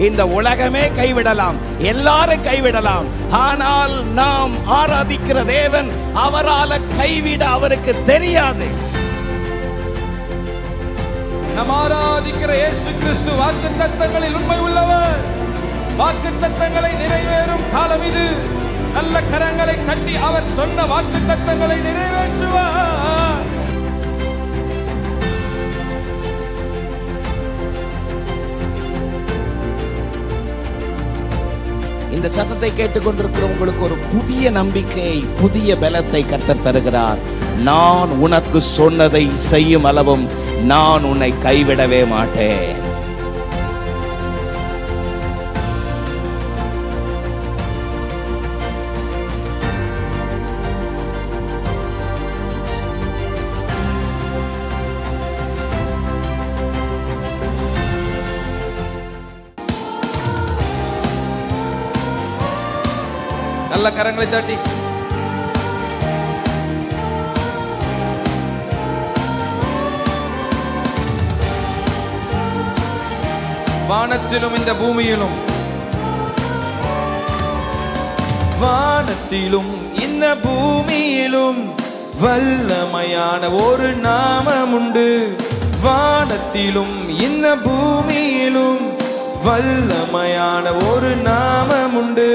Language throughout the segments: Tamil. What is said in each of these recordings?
இந்த உலகமே கைவிடலாம், எல்லாரும் கைவிடலாம். ஆனால் நாம் ஆராதிக்கிற தேவன், அவரால் கைவிட அவருக்கு தெரியாது. நாம் ஆராதிக்கிற இயேசு கிறிஸ்து வாக்குத்தத்தங்களில் உண்மை உள்ளவர். வாக்குத்தத்தங்களை நிறைவேறும் காலம் இது. நல்ல கரங்களை தட்டி அவர் சொன்ன வாக்குத்தத்தங்களை நிறைவேற்றுவார். இந்த சத்தத்தை கேட்டுக்கொண்டிருக்கிற உங்களுக்கு ஒரு புதிய நம்பிக்கை, புதிய பலத்தை கர்த்தர் தருகிறார். நான் உனக்கு சொன்னதை செய்யும் அளவும் நான் உன்னை கைவிடவே மாட்டேன். நல்ல கரங்களை தட்டி வானத்திலும் இந்த பூமியிலும், வானத்திலும் இந்த பூமியிலும் வல்லமையான ஒரு நாமம் உண்டு. வானத்திலும் இந்த பூமியிலும் வல்லமையான ஒரு நாமம் உண்டு.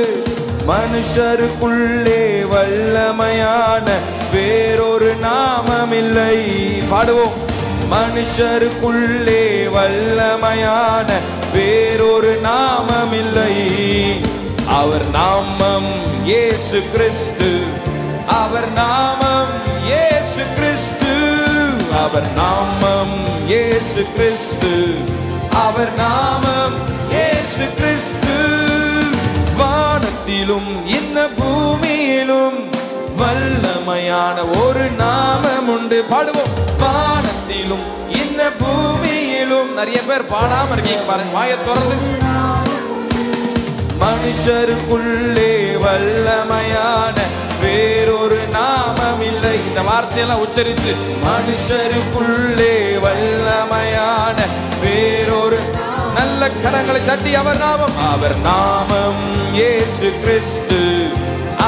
மனுஷருக்குள்ளே வல்லமையான வேறொரு நாமம் இல்லை. பாடுவோம். மனுஷருக்குள்ளே வல்லமையான வேறொரு நாமம் இல்லை. அவர் நாமம் இயேசு கிறிஸ்து. அவர் நாமம் இயேசு கிறிஸ்து. அவர் நாமம் இயேசு கிறிஸ்து. அவர் நாமம் இயேசு கிறிஸ்து. வானத்திலும் இந்த பூமியிலும் வல்லமையான ஒரு நாமம் உண்டு. பாடுவோம். வானத்திலும் இந்த பூமியிலும். நிறைய பேர் பாடாம இருக்கீங்க பாருங்க, வாயை திறந்து. மனுஷருக்குள்ளே வல்லமையான வேறொரு நாமம் இல்லை. இந்த வார்த்தையெல்லாம் உச்சரித்து, மனுஷருக்குள்ளே வல்லமையான வேறொரு. நல்ல கரங்களை தட்டி அவர் நாமம். அவர் நாமம் இயேசு கிறிஸ்து.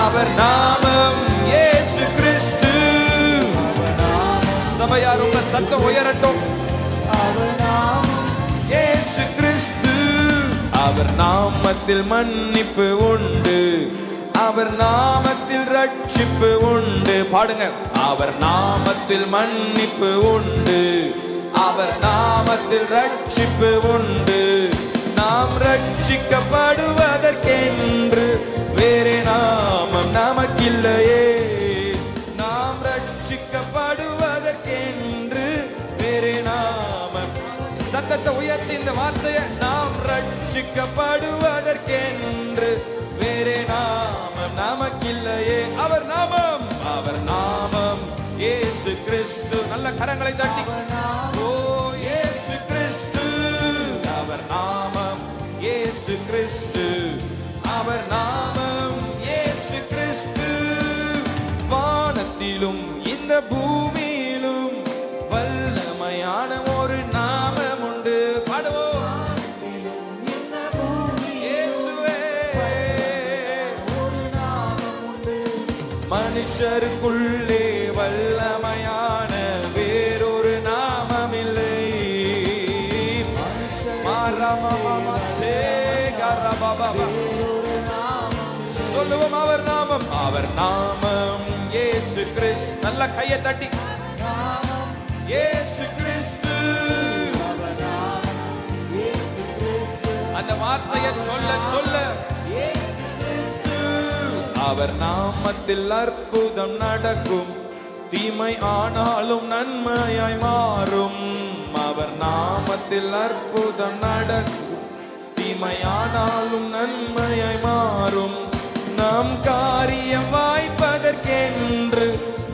அவர் நாமம் இயேசு கிறிஸ்து. சபையார் உங்க சத்தம் உயரட்டும். அவர் நாமம் இயேசு கிறிஸ்து. அவர் நாமத்தில் மன்னிப்பு உண்டு. அவர் நாமத்தில் ரட்சிப்பு உண்டு. பாடுங்க. அவர் நாமத்தில் மன்னிப்பு உண்டு. அவர் நாமத்தில் ரட்சிப்பு உண்டு. நாம் ரட்சிக்கப்படுவதற்கென்று வேறே நாமம் நமக்கில்லையே. நாம் ரட்சிக்கப்படுவதற்கென்று வேறே நாமம். சத்தத்தை உயர்த்தி இந்த வார்த்தையை. நாம் ரட்சிக்கப்படுவதற்கென்று வேறே நாமம் நமக்கில்லையே. அவர் நாமம். அவர் நாமம் இயேசு கிறிஸ்து. நல்ல கரங்களை தட்டி. ஓ இயேசு கிறிஸ்து. அவர் நாமம் இயேசு கிறிஸ்து. அவர் நாமம் இயேசு கிறிஸ்து. வானத்திலும் இந்த பூமியிலும் வல்லமையான ஒரு நாமம் உண்டு. பாடுவோம். இயேசுவே. மனுஷருக்குள்ளே வல்லமையான வேறொரு நாமம் இல்லை. சொல்லுவோம். அவர் நாமம். அவர் நாமம் இயேசு கிறிஸ்து. நல்ல கையை தட்டி. இயேசு கிறிஸ்து. அந்த வார்த்தையை சொல்ல சொல்ல அவர் நாமத்தில் அற்புதம் நடக்கும். தீமை ஆனாலும் நன்மையாய் மாறும். அவர் நாமத்தில் அற்புதம் நடக்கும். தீமையானாலும் நன்மையாய் மாறும். நாம் காரியம் வாய்ப்பதற்கென்று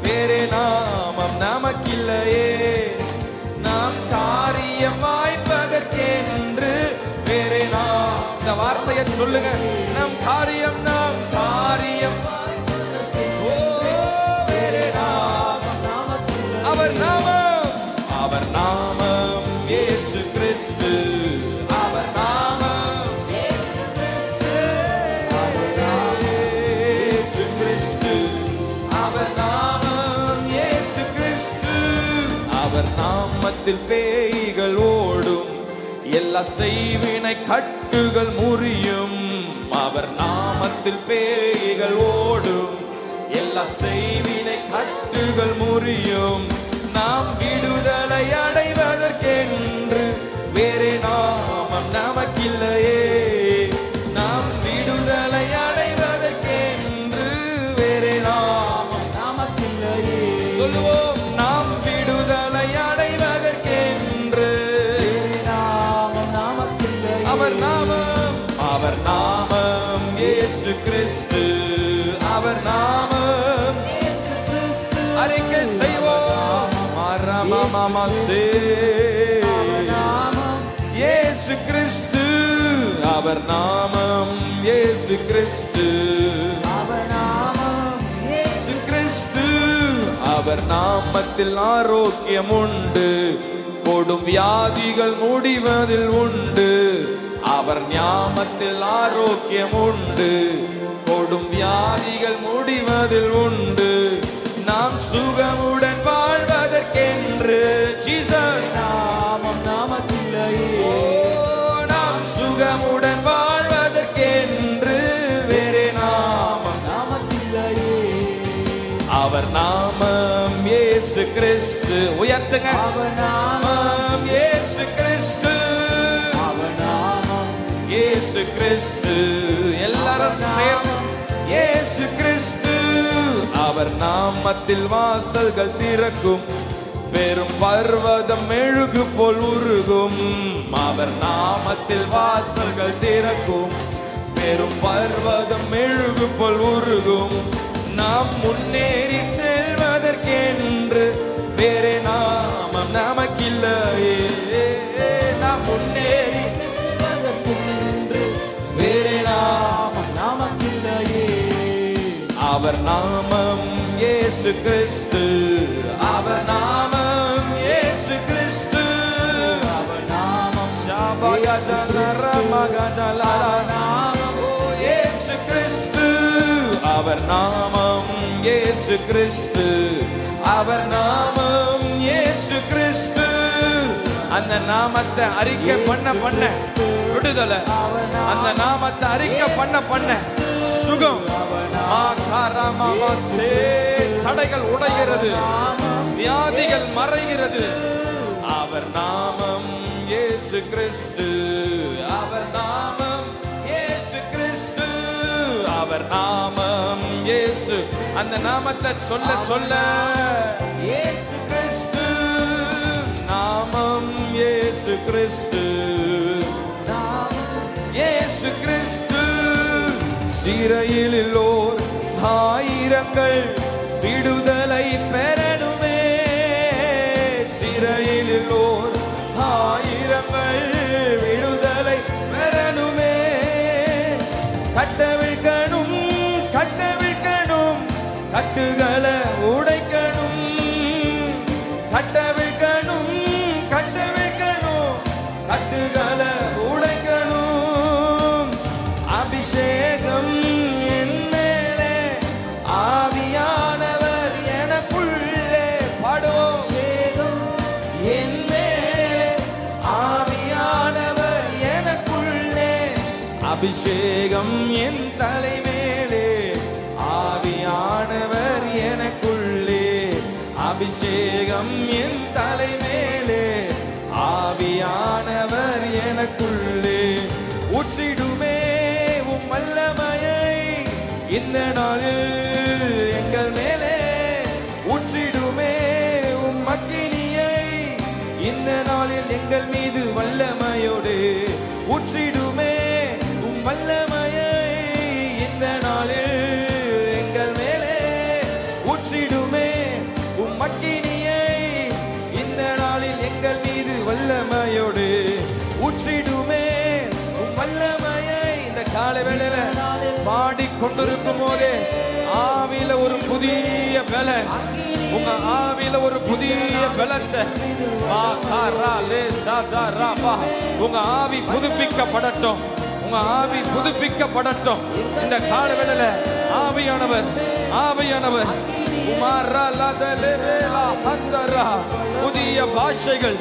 வேறே நாமம் நமக்கில்லையே. நாம் காரியம் வாய்ப்பதற்கென்று வேறே நாம். இந்த வார்த்தையை சொல்லுங்க. நம் காரியம் ஓ வேறே நாமம். அவர் நாமம். அவர் நாமம் இயேசு கிறிஸ்து. அவர் நாமம் நாமத்தில் பேய்கள் ஓடும், எல்லா செய்வினை கட்டுகள் முறியும். அவர் நாமத்தில் பேய்கள் ஓடும், எல்லா செய்வினை கட்டுகள் முறியும். நாம் விடுதலை அடைவதற்கென்று வேறே நாமம் நமக்கில்லையே. நாம் விடுதலை அடைவதற்கென்று வேறே நாமம் நமக்கில்லையே. சொல்லுவோம், நாம் விடுதலை அடைவதற்கென்று நாமம் நமக்கில்லையே. அவர் நாமம் இயேசு கிறிஸ்து. அவர் நாமம் இயேசு கிறிஸ்து. அறிக்கை செய்வோம், மரமமசே இயேசு கிறிஸ்து. அவர் நாமம் இயேசு கிறிஸ்து. அவர் நாமம் இயேசு கிறிஸ்து. அவர் நாமத்தில் ஆரோக்கியம் உண்டு, கொடும் வியாதிகள் முடிவதில் உண்டு. அவர் நாமத்தில் ஆரோக்கியம் உண்டு, கொடும் வியாதிகள் முடிவதில் உண்டு. நாம் சுகமுடன் வாழ்வதற்கென்று ஜீசஸ் நாமம் நமக்கில்லையே. நாம் சுகமுடன் வாழ்வதற்கென்று வேறே நாமம் நமக்கில்லையே. அவர் நாமம் இயேசு கிறிஸ்து. உயர்த்துங்க, அவர் நாமம் இயேசு கிறிஸ்து. அவர் நாமம் இயேசு கிறிஸ்து. எல்லாரும் சேர்ந்து இயேசு கிறிஸ்து. அவர் நாமத்தில் வாசல்கள் திறக்கும், பெரும் பர்வதம் மெழுகு போல் உருகும். அவர் நாமத்தில் வாசல்கள் திறக்கும், பெரும் பர்வதம் மெழுகு போல் உருகும். நாம் முன்னேறி செல்வதற்கென்று வேறே நாமம் நமக்கில்லையே. நாம் முன்னேறி செல்வதற்கென்று வேறே நாமம் நமக்கில்லையே. அவர் நாமம் இயேசு கிறிஸ்து. அவர் நாமம் இயேசு கிறிஸ்து. அவர் நாமம் இயேசு கிறிஸ்து. அவர் நாமம் இயேசு கிறிஸ்து. அவர் நாமம் இயேசு கிறிஸ்து. அந்த நாமத்தை அறிக்கை பண்ண விடுதலை, அந்த நாமத்தை அறிக்கை பண்ண சுகம். தடைகள் உடைகிறது, வியாதிகள் மறைகிறது. அவர் நாமம் இயேசு கிறிஸ்து. அவர் நாமம் இயேசு கிறிஸ்து. அவர் நாமம் இயேசு. அந்த நாமத்தை சொல்ல இயேசு கிறிஸ்து. நாமம் இயேசு கிறிஸ்து. இயேசு கிறிஸ்து. சிறையிலோர் ஆயிரங்கள் விடுதலை பெறணுமே. சிறையிலோர் ஆயிரங்கள் விடுதலை பெறணுமே. கட்டவிழ்க்கணும் கட்டுகளை உடைக்கணும். கட்டவிழ்க்கணும் கட்டுகளை உடைக்கணும். அபிஷேகம் என் மேலே, ஆவியானவர் எனக்குள்ளே. பாடுவோம், என் மேலே, ஆவியானவர் எனக்குள்ளே. அபிஷேகம் என் தலை மேலே, ஆவியானவர் எனக்குள்ளே. அபிஷேகம் என் தலை மேலே, ஆவியானவர் எனக்குள்ளே. ஊற்றிடுமே உம் வல்லமையை இந்த நாளில் எங்கள் மேலே. ஊற்றிடுமே உம் அக்கினியை இந்த நாளில் எங்கள் மீது வல்லமையோடு. ஊற்றிடுமே உம் வல்லமையை இந்த நாளில் எங்கள் மேலே. ஊற்றிடுமே உம் அக்கினியை இந்த நாளில் எங்கள் மீது வல்லமையோடு. ஊற்றிடுமே உம் வல்லமையை. இந்த காலை வேளையில பாடிக்கொண்டிருக்கும் போதே ஆவியில ஒரு புதிய பலன், உங்க ஆவியில ஒரு புதிய பலத்தை உங்க ஆவி புதுப்பிக்கப்படட்டும். உங்க ஆவி புதுப்பிக்கப்படட்டும். இந்த கால வேளையில ஆவியானவர் புதிய பாஷைகள்,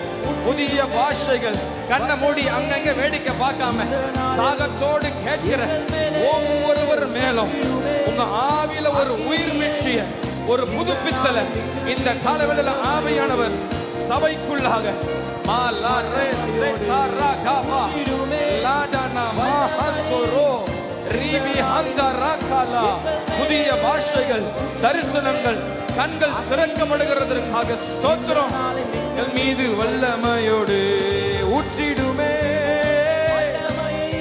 புதிய பாஷைகள். கண்ணை மூடி அங்கங்க வேடிக்கை பார்க்காம தாகத்தோடு கேட்கிற ஒவ்வொருவர் மேலும் உங்க ஆவியில ஒரு உயிர் மீட்சிய, ஒரு புதுப்பித்தல இந்த காலவெளியில ஆவியானவர் சபைக்குள்ளாக புதிய பாஷைகள், தரிசனங்கள், கண்கள் திறக்கப்படுகிறதற்காக ஸ்தோத்திரம். என் மீது வல்லமையோடு ஊற்றிடுமே,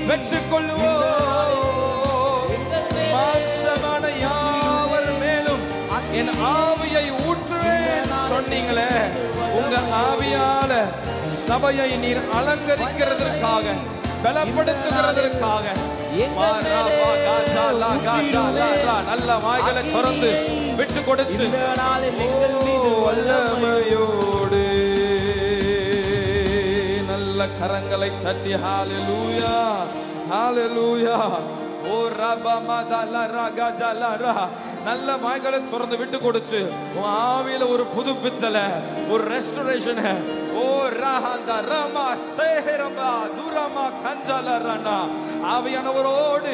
பெற்றுக்கொள்ளுவோ மாம்சமான யாவர் மேலும் என் ஆவியை ஊற்றுவேன் சொன்னீங்களே. உங்க ஆவியால சபையை நீர் அலங்கரிக்கிறதற்காக, பலப்படுத்துகிறதற்காக நல்ல வாய்களை திறந்து விட்டு கொடுத்து வல்லமையோடு நல்ல கரங்களை சட்டி ஹalleluya ஹalleluya. ஓ ரபமதலரகதலரா நல்ல வாய்களை திறந்து விட்டு கொடுத்து உன் ஆவியில ஒரு புதுப்பித்தல, ஒரு ரெஸ்டோரேஷன். ஓ ரஹந்த ரமா சேஹரபா துரமா கஞ்சலரனா ஆவியானவரோடு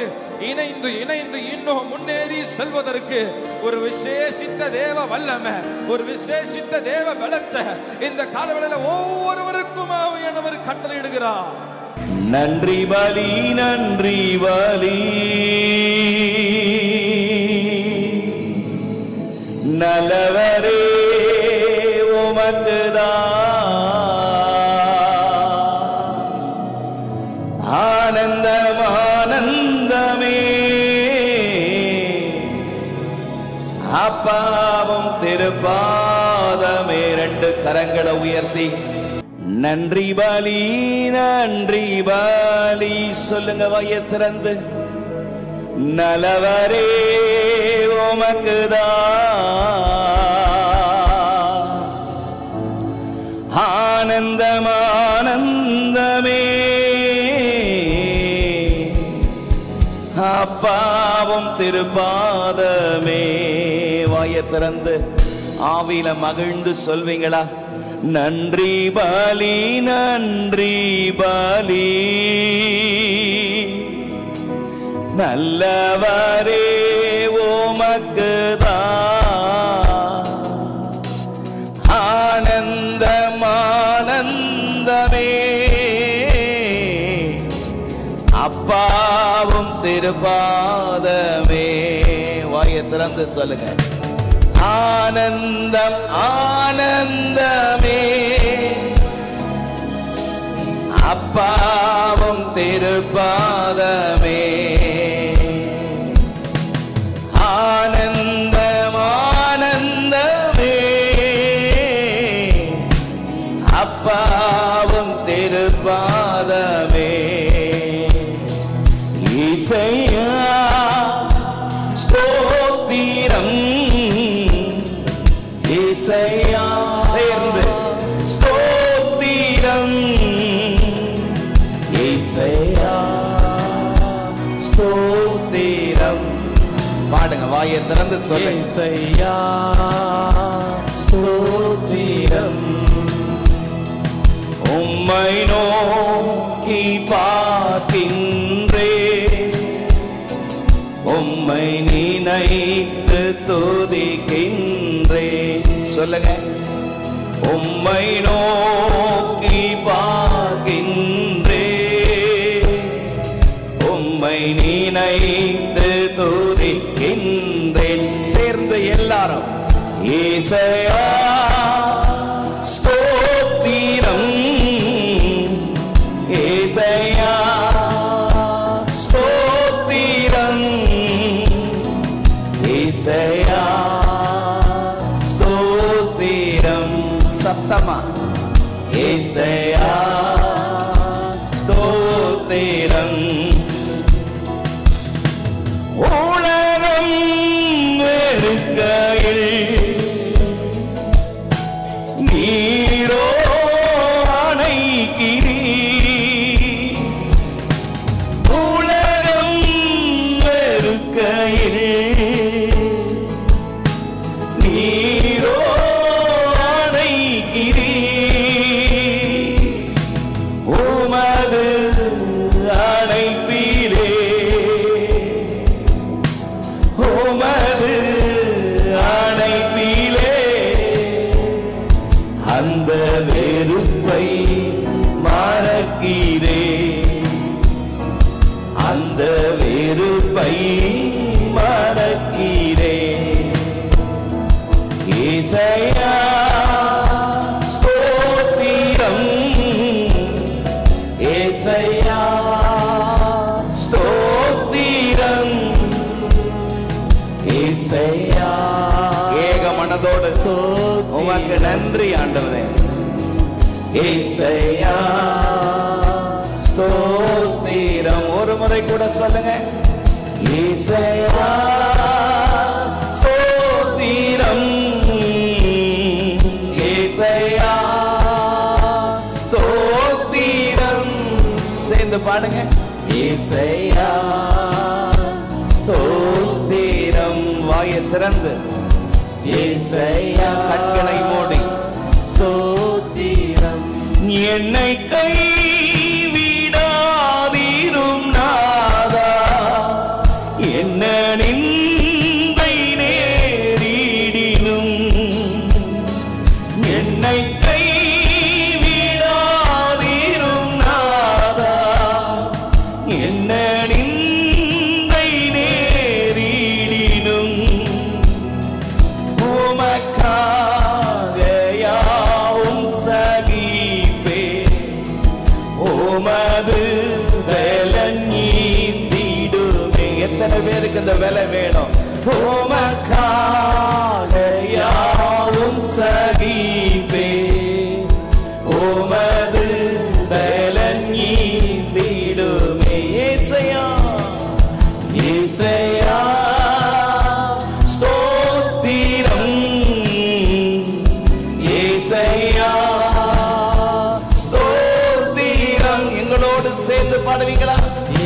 இணைந்து இணைந்து இன்னும் முன்னேறி செல்வதற்கு ஒரு விசேஷித்த தேவ வல்லமை, ஒரு விசேஷித்த தேவ பலத்தை இந்த காலவெளியில ஒவ்வொருவருக்கும் ஆவியானவர் கட்டளையிடுகிறார். நன்றி பலி, நன்றி பலி, நல்லவரே உமக்குதான் ஆனந்தம் ஆனந்தமே. அப்பாவும் திருப்பாதமே. ரெண்டு கரங்களை உயர்த்தி நன்றி பலி, நன்றி பலி சொல்லுங்க வாயை திறந்து. நல்லவரே உமக்குதான் ஆனந்தம் ஆனந்தமே. அப்பாவும் திருப்பாதமே. வாயை திறந்து ஆவியில மகிழ்ந்து சொல்வீங்களா? நன்றி பலி, நன்றி பலி, நல்லவரே உமக்குதான் ஆனந்தம் ஆனந்தமே. அப்பாவும் திருப்பாதமே. வாயை திறந்து சொல்லுங்க. ஆனந்தம் ஆனந்தமே. அப்பாவும் திருப்பாதமே. ஆனந்தம் ஆனந்தமே. அப்பாவும் திருப்பாதமே. இசையா ஸ்தோத்திரம். இசையா சேர்ந்து ஸ்தோத்திரம். இசையா ஸ்தோத்திரம். பாடுங்க, வாயை திறந்து சொல்லுங்க. இசையா ஸ்தோத்திரம். உம்மை நோக்கி பார்க்கின்றே, உம்மை நினைத்து துதிக்கின்றே. சொல்லுங்க. உம்மை நோக்கி பார்க்கின்றே, உம்மை நினைத்து துதிக்கின்றேன். சேர்ந்து எல்லாரும் இசையா ஸ்தோத்திரம். இசையா ஸ்தோத்திரம். இசையா ஸ்தோத்திரம். சத்தமா இசையா ஸ்தோத்திரம். உலகம் வெறுக்கையில் நீரோ அணைக்கிறீ. உலகம் வெறுக்கையில் நீரோ அணைக்கிறீர், உமது அணைப்பிலே உமது அணைப்பிலே அந்த வெறுப்பை மறக்கிறேன், அந்த வெறுப்பை மறக்கிறேன். ஏசையா ஸ்தோத்திரம், ஏசையா ஸ்தோத்திரம், ஏசையா. ஏக மனதோடு உமக்கு நன்றி ஆண்டவரே. ஏசையா ஸ்தோத்திரம். ஒரு முறை கூட சொல்லுங்க. ஏசையா ஸ்தோத்திரம், ஏசையா ஸ்தோத்திரம். சேர்ந்து பாடுங்க. ஏசையா ஸ்தோத்திரம். வாயை திறந்து ஏசையா, கண்களை மூடி ஸ்தோத்திரம். என்னை கைவிடாதீரும் நாதா, என்ன நிந்தை நேரிடினும் என்னை கைவிடாதீரும் நாதா, என்ன நிந்தை நேரிடினும் உமக்காக யாவும் சகிப்பே, உமது பலன் ஈந்திடுமே. எத்தனை பேருக்கு இந்த வேலை வேணும்? உமக்காக யாவும் சகிப்பே, உமது பலன் ஈந்திடுமே. ஏசையா ஏசையா ஸ்தோத்திரம், ஏசையா ஸ்தோத்திரம். எங்களோடு சேர்ந்து பாடுவீங்களா?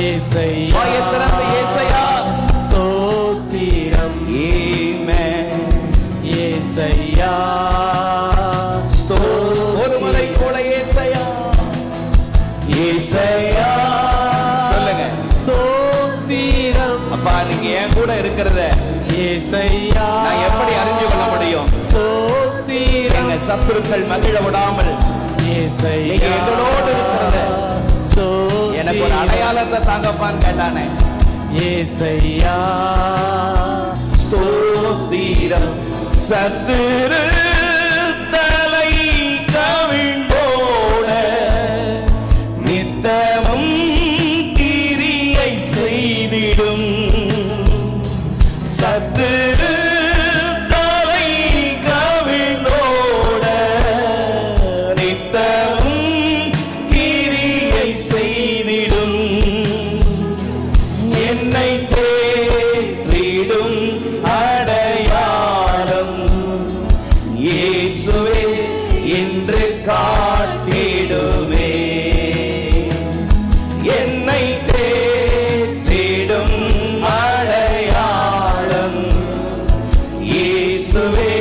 ஏசையா ஏசையா ஸ்தோத்திரம். ஆமென். ஏசையா ஸ்தோத்திரம். ஒரு முறை கூட ஏசையா ஏசையா சொல்லுங்க. ஸ்தோத்திரம். அப்பா, நீங்க என் கூட இருக்கிறத ஏசையா நான் எப்படி அறிஞ்சு கொள்ள முடியும்? ஸ்தோத்திரம். எங்க சத்துருக்கள் மகிழ விடாமல் நீங்க எங்களோடு இருக்கிறத எனக்கு ஒரு அடையாளத்தை தாங்கப்பான்னு கேட்டானே. ஏசையா ஸ்தோத்திரம். சத்துரு தலை கவிழ்ந்தோட நித்தமும் கிரியை செய்திடும், சத்துரு தலை கவிழ்ந்தோட நித்தமும் கிரியை செய்திடும், என்னை தேற்றிடும் அடையாளம் இயேசுவே என்று காட்டிடுமே. என்னை தேற்றிடும் அடையாளம் இயேசுவே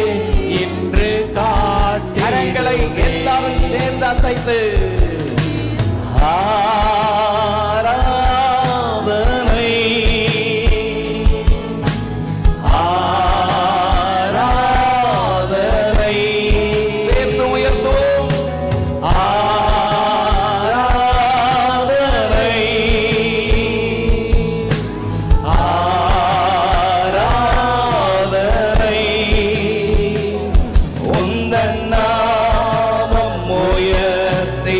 என்று காட்டி. கரங்களை எல்லாரும் சேர்ந்து அசைத்து ஆராதனை ஆராதனை சேர்ந்து உயர்த்துவோம். ஆராதனை ஆராதனை உந்தன் நாமம் உயர்த்தி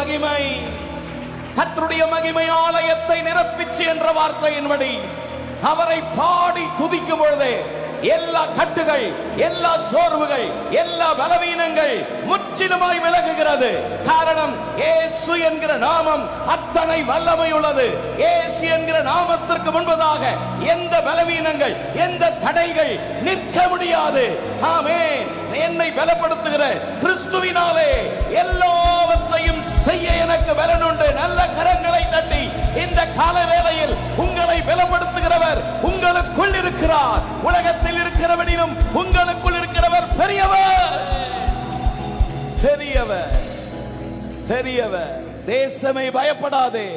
மகிமை, கர்த்தருடைய மகிமை ஆலயத்தை நிரப்பிச்சு என்ற வார்த்தையின்படி அவரை பாடி துதிக்கும் பொழுது எல்லா கட்டுகள், எல்லா சோர்வுகள், எல்லா பலவீனங்கள் முற்றிலுமாய் விலகுகிறது. காரணம், இயேசு என்கிற நாமம் அத்தனை வல்லமை உள்ளது. இயேசு என்கிற நாமத்திற்கு முன்பதாக எந்த பலவீனங்கள், எந்த தடைகள் நிற்க முடியாது. ஆமென். என்னை பலப்படுத்துகிற கிறிஸ்துவினாலே எல்லாவற்றையும் செய்ய எனக்கு பலன் உண்டு. நல்ல கரங்களை தட்டி இந்த கால வேளையில் உங்களை பலப்படுத்துகிறவர் உங்களுக்குள் இருக்கிறார். உலகத்தில் இருக்கிறவனிலும் உங்களுக்குள் இருக்கிறவர் பெரியவர், பெரியவர், பெரியவர். தேசமே பயப்படாதே,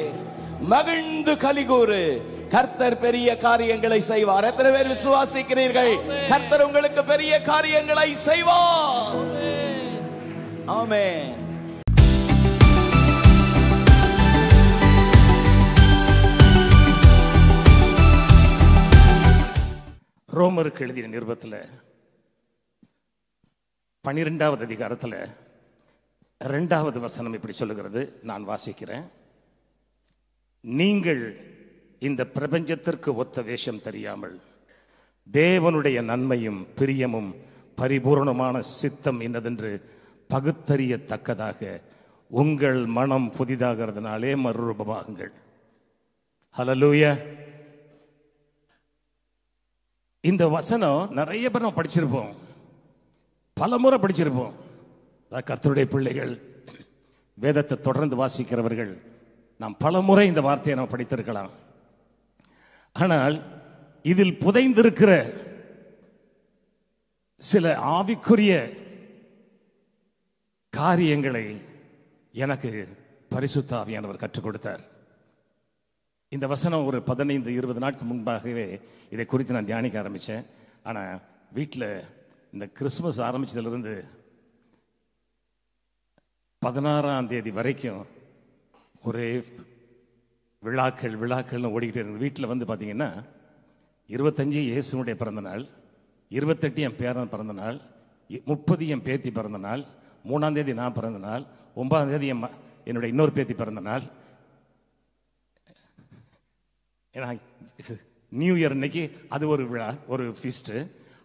மகிழ்ந்து கலிகூறு, கர்த்தர் பெரிய காரியங்களை செய்வார். எத்தனை பேர் விசுவாசிக்கிறீர்கள்? கர்த்தர் உங்களுக்கு பெரிய காரியங்களை செய்வார். ஆமென். ரோமருக்கு எழுதிய நிருபத்தில் 12வது அதிகாரத்தில் 2வது வசனம் இப்படி சொல்லுகிறது. நான் வாசிக்கிறேன். நீங்கள் இந்த பிரபஞ்சத்திற்கு ஒத்த வேஷம் தெரியாமல் தேவனுடைய நன்மையும் பிரியமும் பரிபூர்ணமான சித்தம் என்னதென்று பகுத்தறியத்தக்கதாக உங்கள் மனம் புதிதாகிறதுனாலே மறுரூபமாகுங்கள். ஹல்லேலூயா. இந்த வசனம் நிறைய பேர் நம்ம படிச்சிருப்போம், பல முறை படிச்சிருப்போம். கர்த்தருடைய பிள்ளைகள், வேதத்தை தொடர்ந்து வாசிக்கிறவர்கள் நாம் பல முறை இந்த வார்த்தையை நாம் படித்திருக்கலாம். ஆனால் இதில் புதைந்திருக்கிற சில ஆவிக்குரிய காரியங்களை எனக்கு பரிசுத்த ஆவியானவர் கற்றுக் கொடுத்தார். இந்த வசனம் ஒரு 15-20 நாட்கள் முன்பாகவே இதை குறித்து நான் தியானிக்க ஆரம்பித்தேன். ஆனால் வீட்டில் இந்த கிறிஸ்துமஸ் ஆரம்பித்ததிலிருந்து 16ஆம் தேதி வரைக்கும் ஒரே விழாக்கள்னு ஓடிக்கிட்டே இருந்தது. வீட்டில் வந்து பார்த்தீங்கன்னா 25 இயேசுனுடைய பிறந்த நாள், 28 என் பேரன் பிறந்த நாள், 30 என் பேத்தி பிறந்த நாள், 3ஆம் தேதி நான் பிறந்த நாள், 9ஆம் தேதி என்னுடைய இன்னொரு பேத்தி பிறந்த நாள். ஏன்னா நியூ இயர் இன்னைக்கு அது ஒரு விழா, ஒரு ஃபீஸ்ட்டு.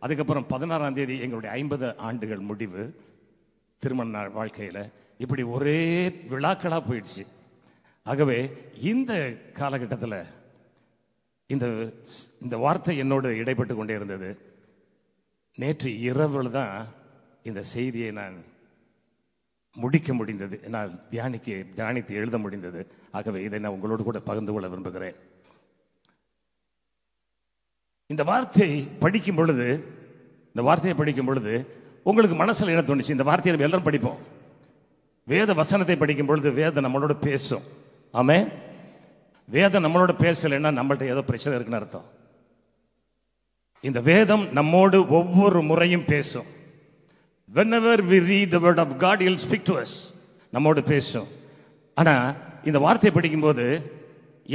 அதுக்கப்புறம் 16ஆம் தேதி எங்களுடைய 50 ஆண்டுகள் முடிவு திருமண நாள் வாழ்க்கையில். இப்படி ஒரே விழாக்களாக போயிடுச்சு. ஆகவே இந்த காலகட்டத்தில் இந்த வார்த்தை என்னோடு இடைப்பட்டு கொண்டே இருந்தது. நேற்று இரவில் தான் இந்த செய்தியை நான் முடிக்க முடிந்தது, நான் தியானித்து எழுத முடிந்தது. ஆகவே இதை நான் உங்களோடு கூட பகிர்ந்து கொள்ள விரும்புகிறேன். இந்த வார்த்தையை படிக்கும் பொழுது உங்களுக்கு மனசில் என்ன தோணுச்சு? இந்த வார்த்தையை நம்ம எல்லாரும் படிப்போம். வேத வசனத்தை படிக்கும் பொழுது வேதம் நம்மளோட பேசும். ஆமென். வேதம் நம்மளோட பேசலைன்னா நம்மள்ட்ட ஏதோ பிரச்சனை இருக்குன்னு அர்த்தம். இந்த வேதம் நம்மோடு ஒவ்வொரு முறையும் பேசும். Whenever we read the word of God, He will speak to us. நம்மோடு பேசும். ஆனால் இந்த வார்த்தையை படிக்கும்போது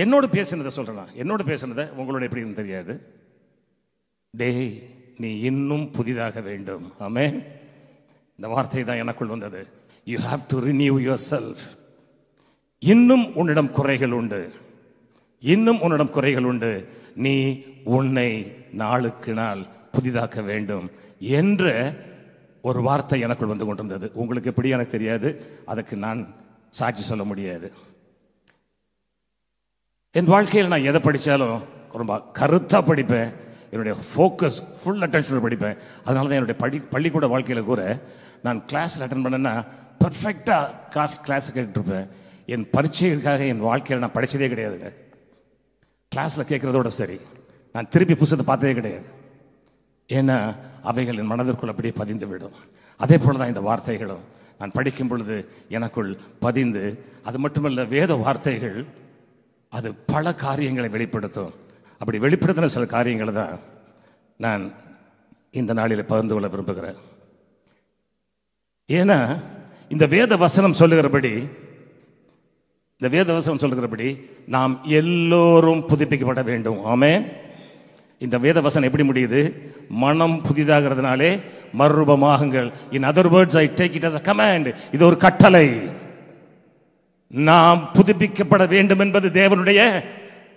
என்னோடு பேசுனதை சொல்கிறேன். என்னோடு பேசுனதை உங்களோட எப்படின்னு தெரியாது. டேய், நீ இன்னும் புதிதாக வேண்டும். ஆமென். இந்த வார்த்தை தான் எனக்குள் வந்தது. You have to renew yourself. இன்னும் உன்னிடம் குறைகள் உண்டு, நீ உன்னை நாளுக்கு நாள் புதிதாக்க வேண்டும் என்ற ஒரு வார்த்தை எனக்குள் வந்து கொண்டிருந்தது. உங்களுக்கு எப்படி எனக்கு தெரியாது, அதுக்கு நான் சாட்சி சொல்ல முடியாது. என் வாழ்க்கையில் நான் எதை படித்தாலும் ரொம்ப கருத்தாக படிப்பேன். என்னுடைய ஃபோக்கஸ் ஃபுல் அட்டென்ஷன் படிப்பேன். அதனால தான் என்னுடைய பள்ளிக்கூட வாழ்க்கையில் கூட நான் கிளாஸில் அட்டன் பண்ணேன்னா பர்ஃபெக்டாக கிளாஸ் கேட்டுருப்பேன். என் பரீட்சைகளுக்காக என் வாழ்க்கையில் நான் படித்ததே கிடையாதுங்க. கிளாஸில் கேட்குறதோட சரி, நான் திருப்பி புத்தகத்தை பார்த்ததே கிடையாது. ஏன்னா அவைகள் என் மனதிற்குள் அப்படியே பதிந்து விடும். அதே போல தான் இந்த வார்த்தைகளும் நான் படிக்கும் பொழுது எனக்குள் பதிந்து, அது மட்டுமல்ல, வேத வார்த்தைகள் அது பல காரியங்களை வெளிப்படுத்தும். அப்படி வெளிப்படுத்தின சில காரியங்களை தான் நான் இந்த நாளில் பகிர்ந்து கொள்ள விரும்புகிறேன். ஏன்னா இந்த வேத வசனம் சொல்லுகிறபடி நாம் எல்லோரும் புதுப்பிக்கப்பட வேண்டும். ஆமென். இந்த வேத வசனம் எப்படி முடியுது? மனம் புதிதாகிறதுனாலே மறுரூபமாகுங்கள். In other words, I take it as a command. இது ஒரு கட்டளை. நாம் புதுப்பிக்கப்பட வேண்டும் என்பது தேவனுடைய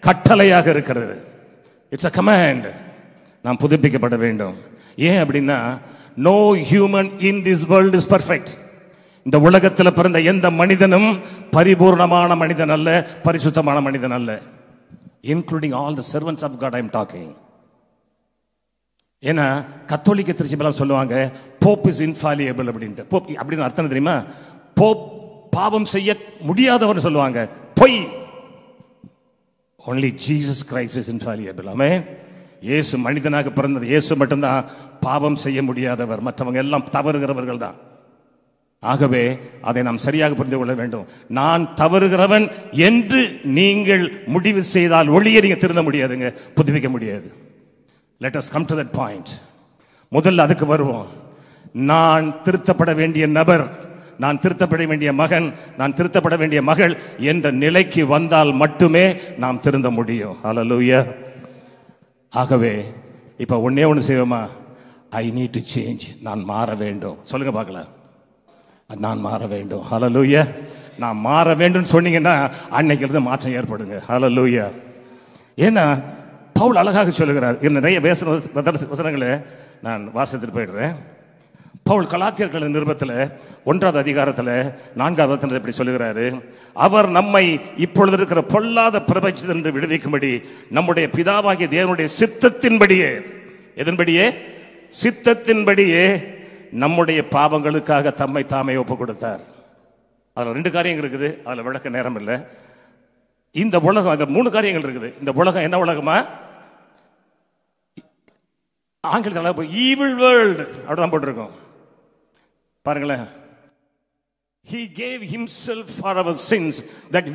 கட்டளையாக இருக்கிறது. It's a command. நாம் புதுப்பிக்கப்பட வேண்டும். ஏன் அப்படின்னா no human in this world is perfect. இந்த உலகத்தில் பிறந்த எந்த மனிதனும் பரிபூர்ணமான மனிதன் அல்ல, பரிசுத்தமான மனிதன் அல்ல. including all the servants of God I am talking. ஏன்னா கத்தோலிக்க திருச்சபையில் சொல்லுவாங்க போப் இஸ் இன்ஃபாலியபிள் அப்படின்ட்டு. போப் அப்படின்னு அர்த்தம் தெரியுமா? போப் பாவம் செய்ய முடியாதவர்னு சொல்லுவாங்க, பொய். only Jesus Christ is infallible. ஆமென். இயேசு மனிதனாக பிறந்தது, இயேசு மட்டும்தான் பாவம் செய்ய முடியாதவர், மற்றவங்க எல்லாம் தவறுகிறவர்கள் தான். ஆகவே அதை நாம் சரியாக புரிந்து கொள்ள வேண்டும். நான் தவறுகிறவன் என்று நீங்கள் முடிவு செய்தால் ஒழிய நீங்க திருந்த முடியாதுங்க, புதுப்பிக்க முடியாது. let us come to that point. முதல்ல அதுக்கு வருவோம். நான் திருத்தப்பட வேண்டிய நபர், நான் திருத்தப்பட வேண்டிய மகன், நான் திருத்தப்பட வேண்டிய மகள் என்ற நிலைக்கு வந்தால் மட்டுமே நாம் திருந்த முடியும். ஹல்லேலூயா. ஆகவே இப்ப ஒண்ணே ஒன்று செய்வோமா? I need to change. நான் மாற வேண்டும். சொல்லுங்க பார்க்கலாம். நான் மாற வேண்டும். ஹல்லேலூயா. நான் மாற வேண்டும் சொன்னீங்கன்னா அன்னைக்கு இருந்து மாற்றம் ஏற்படுங்க. ஹல்லேலூயா. ஏன்னா பவுல் அழகாக சொல்லுகிறார். நிறைய வசனங்களை நான் வாசித்துட்டு போயிடுறேன். பவுல் கலாத்தியர்கள் நிருபத்தில் 1வது அதிகாரத்தில் 4வது வசனத்தை இப்படி சொல்லுகிறாரு. அவர் நம்மை இப்பொழுது இருக்கிற பொல்லாத பிரபஞ்சத்திலிருந்து விடுவிக்கும்படி நம்முடைய பிதாவாகிய தேவனுடைய சித்தத்தின்படியே, எதன்படியே? சித்தத்தின்படியே நம்முடைய பாவங்களுக்காக தம்மை தாமே ஒப்பு கொடுத்தார். அதுல 2 காரியங்கள் இருக்குது, அதுல விளக்க நேரம் இல்லை. இந்த உலகம், அதுல 3 காரியங்கள் இருக்குது. இந்த உலகம் என்ன உலகமா? ஆங்கிலத்தில் ஈவில் வேர்ல்டு அப்படிதான் போட்டிருக்கோம். பாருங்களேன். He gave himself for our sins that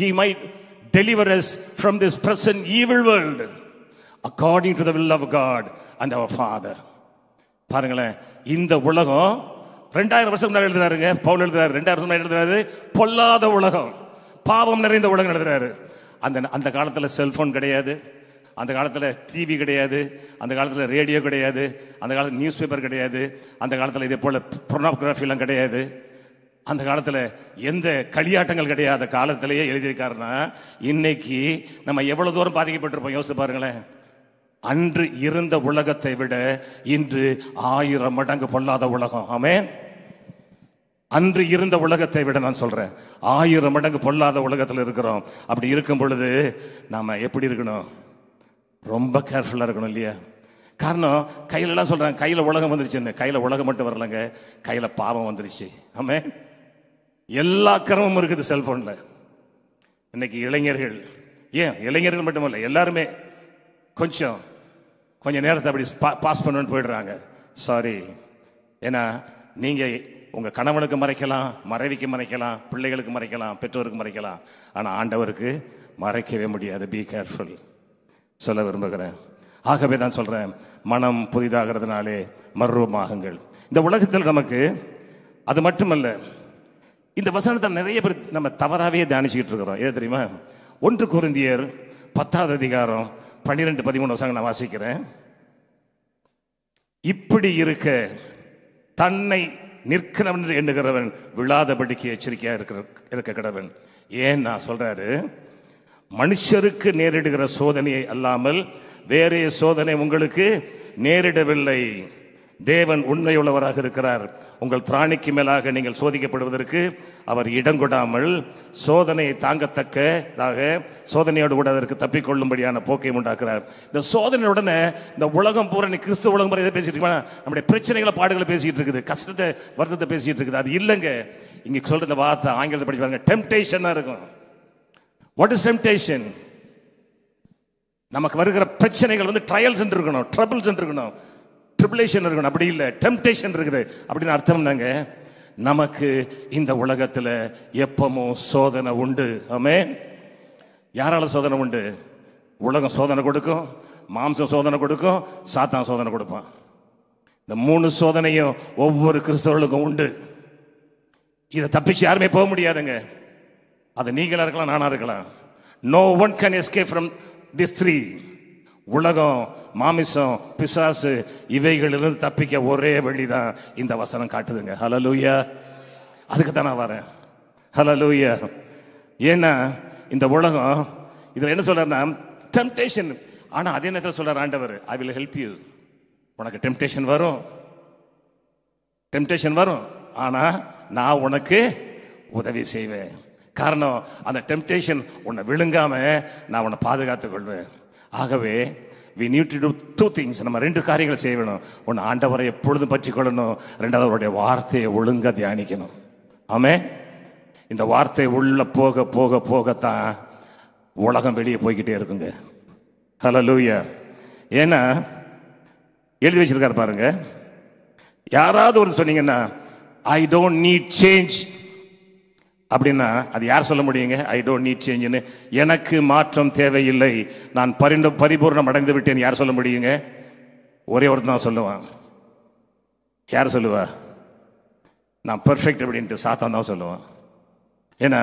he might deliver us from this present evil world according to the will of God and our Father. பாருங்களேன், இந்த உலகம் 2000 வருஷம் முன்னாடி எழுதுறாருங்க. பவுல் எழுதுறாரு. 2000 வருஷம் முன்னாடி எழுதுறாரு பொல்லாத உலகம், பாவம் நிறைந்த உலகம் எழுதுறாரு. அந்த காலத்தில் செல்போன் கிடையாது, அந்த காலத்தில் டிவி கிடையாது, அந்த காலத்தில் ரேடியோ கிடையாது, அந்த காலத்தில் நியூஸ் பேப்பர் கிடையாது, அந்த காலத்தில் இதே போல பொர்னோகிராஃபிலாம் கிடையாது, அந்த காலத்தில் எந்த களியாட்டங்கள் கிடையாத காலத்திலேயே எழுதியிருக்காருன்னா இன்னைக்கு நம்ம எவ்வளவு தூரம் பாதிக்கப்பட்டிருப்போம் யோசிச்சு பாருங்களேன். அன்று இருந்த உலகத்தை விட இன்று 1000 மடங்கு பொல்லாத உலகம். ஆமென். அன்று இருந்த உலகத்தை விட நான் சொல்றேன் 1000 மடங்கு பொல்லாத உலகத்தில் இருக்கிறோம். அப்படி இருக்கும் பொழுது நாம எப்படி இருக்கணும்? ரொம்ப கேர்ஃபுல்லா இருக்கணும் இல்லையா? காரணம் கையில எல்லாம் சொல்றாங்க கையில உலகம் வந்துருச்சுன்னு. கையில உலகம் மட்டும் வரலங்க, கையில பாவம் வந்துருச்சு. ஆமென். எல்லா கிரமமும் இருக்குது செல்போன்ல. இன்னைக்கு இளைஞர்கள், ஏன் இளைஞர்கள் மட்டுமல்ல, எல்லாருமே கொஞ்ச நேரத்தை அப்படி பாஸ் பண்ணணும்னு போயிடுறாங்க. சாரி. ஏன்னா நீங்க உங்க கணவனுக்கு மறைக்கலாம், மனைவிக்கு மறைக்கலாம், பிள்ளைகளுக்கு மறைக்கலாம், பெற்றோருக்கு மறைக்கலாம், ஆனா ஆண்டவருக்கு மறைக்கவே முடியாது. பி கேர்ஃபுல் சொல்ல விரும்புகிறேன். ஆகவே தான் சொல்றேன், மனம் புதிதாகிறதுனாலே மர்வமாகுங்கள். இந்த உலகத்தில் நமக்கு அது மட்டுமல்ல, இந்த வசனத்தை நிறைய பேர் நம்ம தவறாவே தியானிச்சுக்கிட்டு இருக்கிறோம். ஏது தெரியுமா? 1 கொரிந்தியர் 10வது அதிகாரம் 12-13 வசனங்களை நான் வாசிக்கிறேன். இப்படி இருக்க தன்னை நிற்கிறவன் என்று எண்ணுகிறவன் விழாதபடிக்கு எச்சரிக்கையா இருக்க கடவன். ஏன் நான் சொல்றாரு, மனுஷருக்கு நேரிடுகிற சோதனையை அல்லாமல் வேறே சோதனை உங்களுக்கு நேரிடவில்லை. தேவன் உண்மையுள்ளவராக இருக்கிறார். உங்கள் திராணிக்கு மேலாக நீங்கள் சோதிக்கப்படுவதற்கு அவர் இடம் கொடாமல் சோதனையை தாங்கத்தக்கதாக சோதனையோடு கூட அதற்கு தப்பிக்கொள்ளும்படியான போக்கை உண்டாக்குறார். இந்த சோதனையுடனே இந்த உலகம் பூரா கிறிஸ்துவ உலகம் பூரா பேசிட்டு இருக்கா? நம்முடைய பிரச்சனைகளை பாடுகளை பேசிட்டு இருக்குது, கஷ்டத்தை வருத்தத்தை பேசிட்டு இருக்குது. அது இல்லைங்க. இங்க சொல்ற இந்த வார்த்தை ஆங்கிலத்தை படிச்சு பாருங்க, டெம்ப்டேஷனா இருக்கும். What is temptation? நமக்கு வருகிற பிரச்சனைகள் வந்து ட்ரையல்ஸ் இருக்கணும், ட்ரபிள்ஸ் இருக்கணும், ட்ரிபுலேஷன் இருக்கணும். அப்படி இல்லை, டெம்ப்டேஷன் இருக்குது. அப்படின்னு அர்த்தம் என்னங்க? நமக்கு இந்த உலகத்தில் எப்பவும் சோதனை உண்டு. ஆமென். யாரால சோதனை உண்டு? உலகம் சோதனை கொடுக்கும், மாம்சம் சோதனை கொடுக்கும், சாத்தான் சோதனை கொடுப்பான். இந்த 3 சோதனையும் ஒவ்வொரு கிறிஸ்தவர்களுக்கும் உண்டு. இதை தப்பிச்சு யாருமே போக முடியாதுங்க. அது நீங்களா இருக்கலாம், நானா இருக்கலாம். No one can escape from these 3. உலகம், மாமிசம், பிசாசு, இவைகளிலிருந்து தப்பிக்க ஒரே வழிதான் இந்த வசனம் காட்டுதுங்க. ஹல்லேலூயா. அதுக்கு தான் நான் வரேன். ஹல்லேலூயா. ஏன்னா இந்த உலகம் இதில் என்ன சொல்றாருன்னா டெம்டேஷன். ஆனால் அதே நேரத்தில் சொல்றார் ஆண்டவர், ஐ வில் ஹெல்ப் யூ. உனக்கு டெம்டேஷன் வரும், ஆனால் நான் உனக்கு உதவி செய்வேன். காரணம், அந்த டெம்டேஷன் உன்னை விழுங்காம நான் உன்னை பாதுகாத்துக் கொள்வேன். ஆகவே we need to do two things. நம்ம ரெண்டு காரியங்களை செய்யணும். ஒன்று, ஆண்டவரை எப்பொழுதும் பற்றி கொள்ளணும். ரெண்டாவது, அவருடைய வார்த்தையை ஒழுங்கா தியானிக்கணும். ஆமென். இந்த வார்த்தை உள்ள போக போக போகத்தான் உலகம் வெளியே போய்கிட்டே இருக்குங்க. ஹல்லேலூயா. ஏன்னா எழுதி வச்சிருக்காரு பாருங்க, யாராவது ஒரு சொன்னீங்கன்னா ஐ டோன்ட் நீட் சேஞ்ச் அப்படின்னா அது யார் சொல்ல முடியுங்க? ஐ டோன்ட் நீட் சேஞ்சுன்னு, எனக்கு மாற்றம் தேவையில்லை, நான் பரிபூர்ணம் அடைந்து விட்டேன் யார் சொல்ல முடியுங்க? ஒரே ஒருத்தன் தான் சொல்லுவான். யார் சொல்லுவா? நான் பெர்ஃபெக்ட் அப்படின்ட்டு சாத்தான் தான் சொல்லுவான். ஏன்னா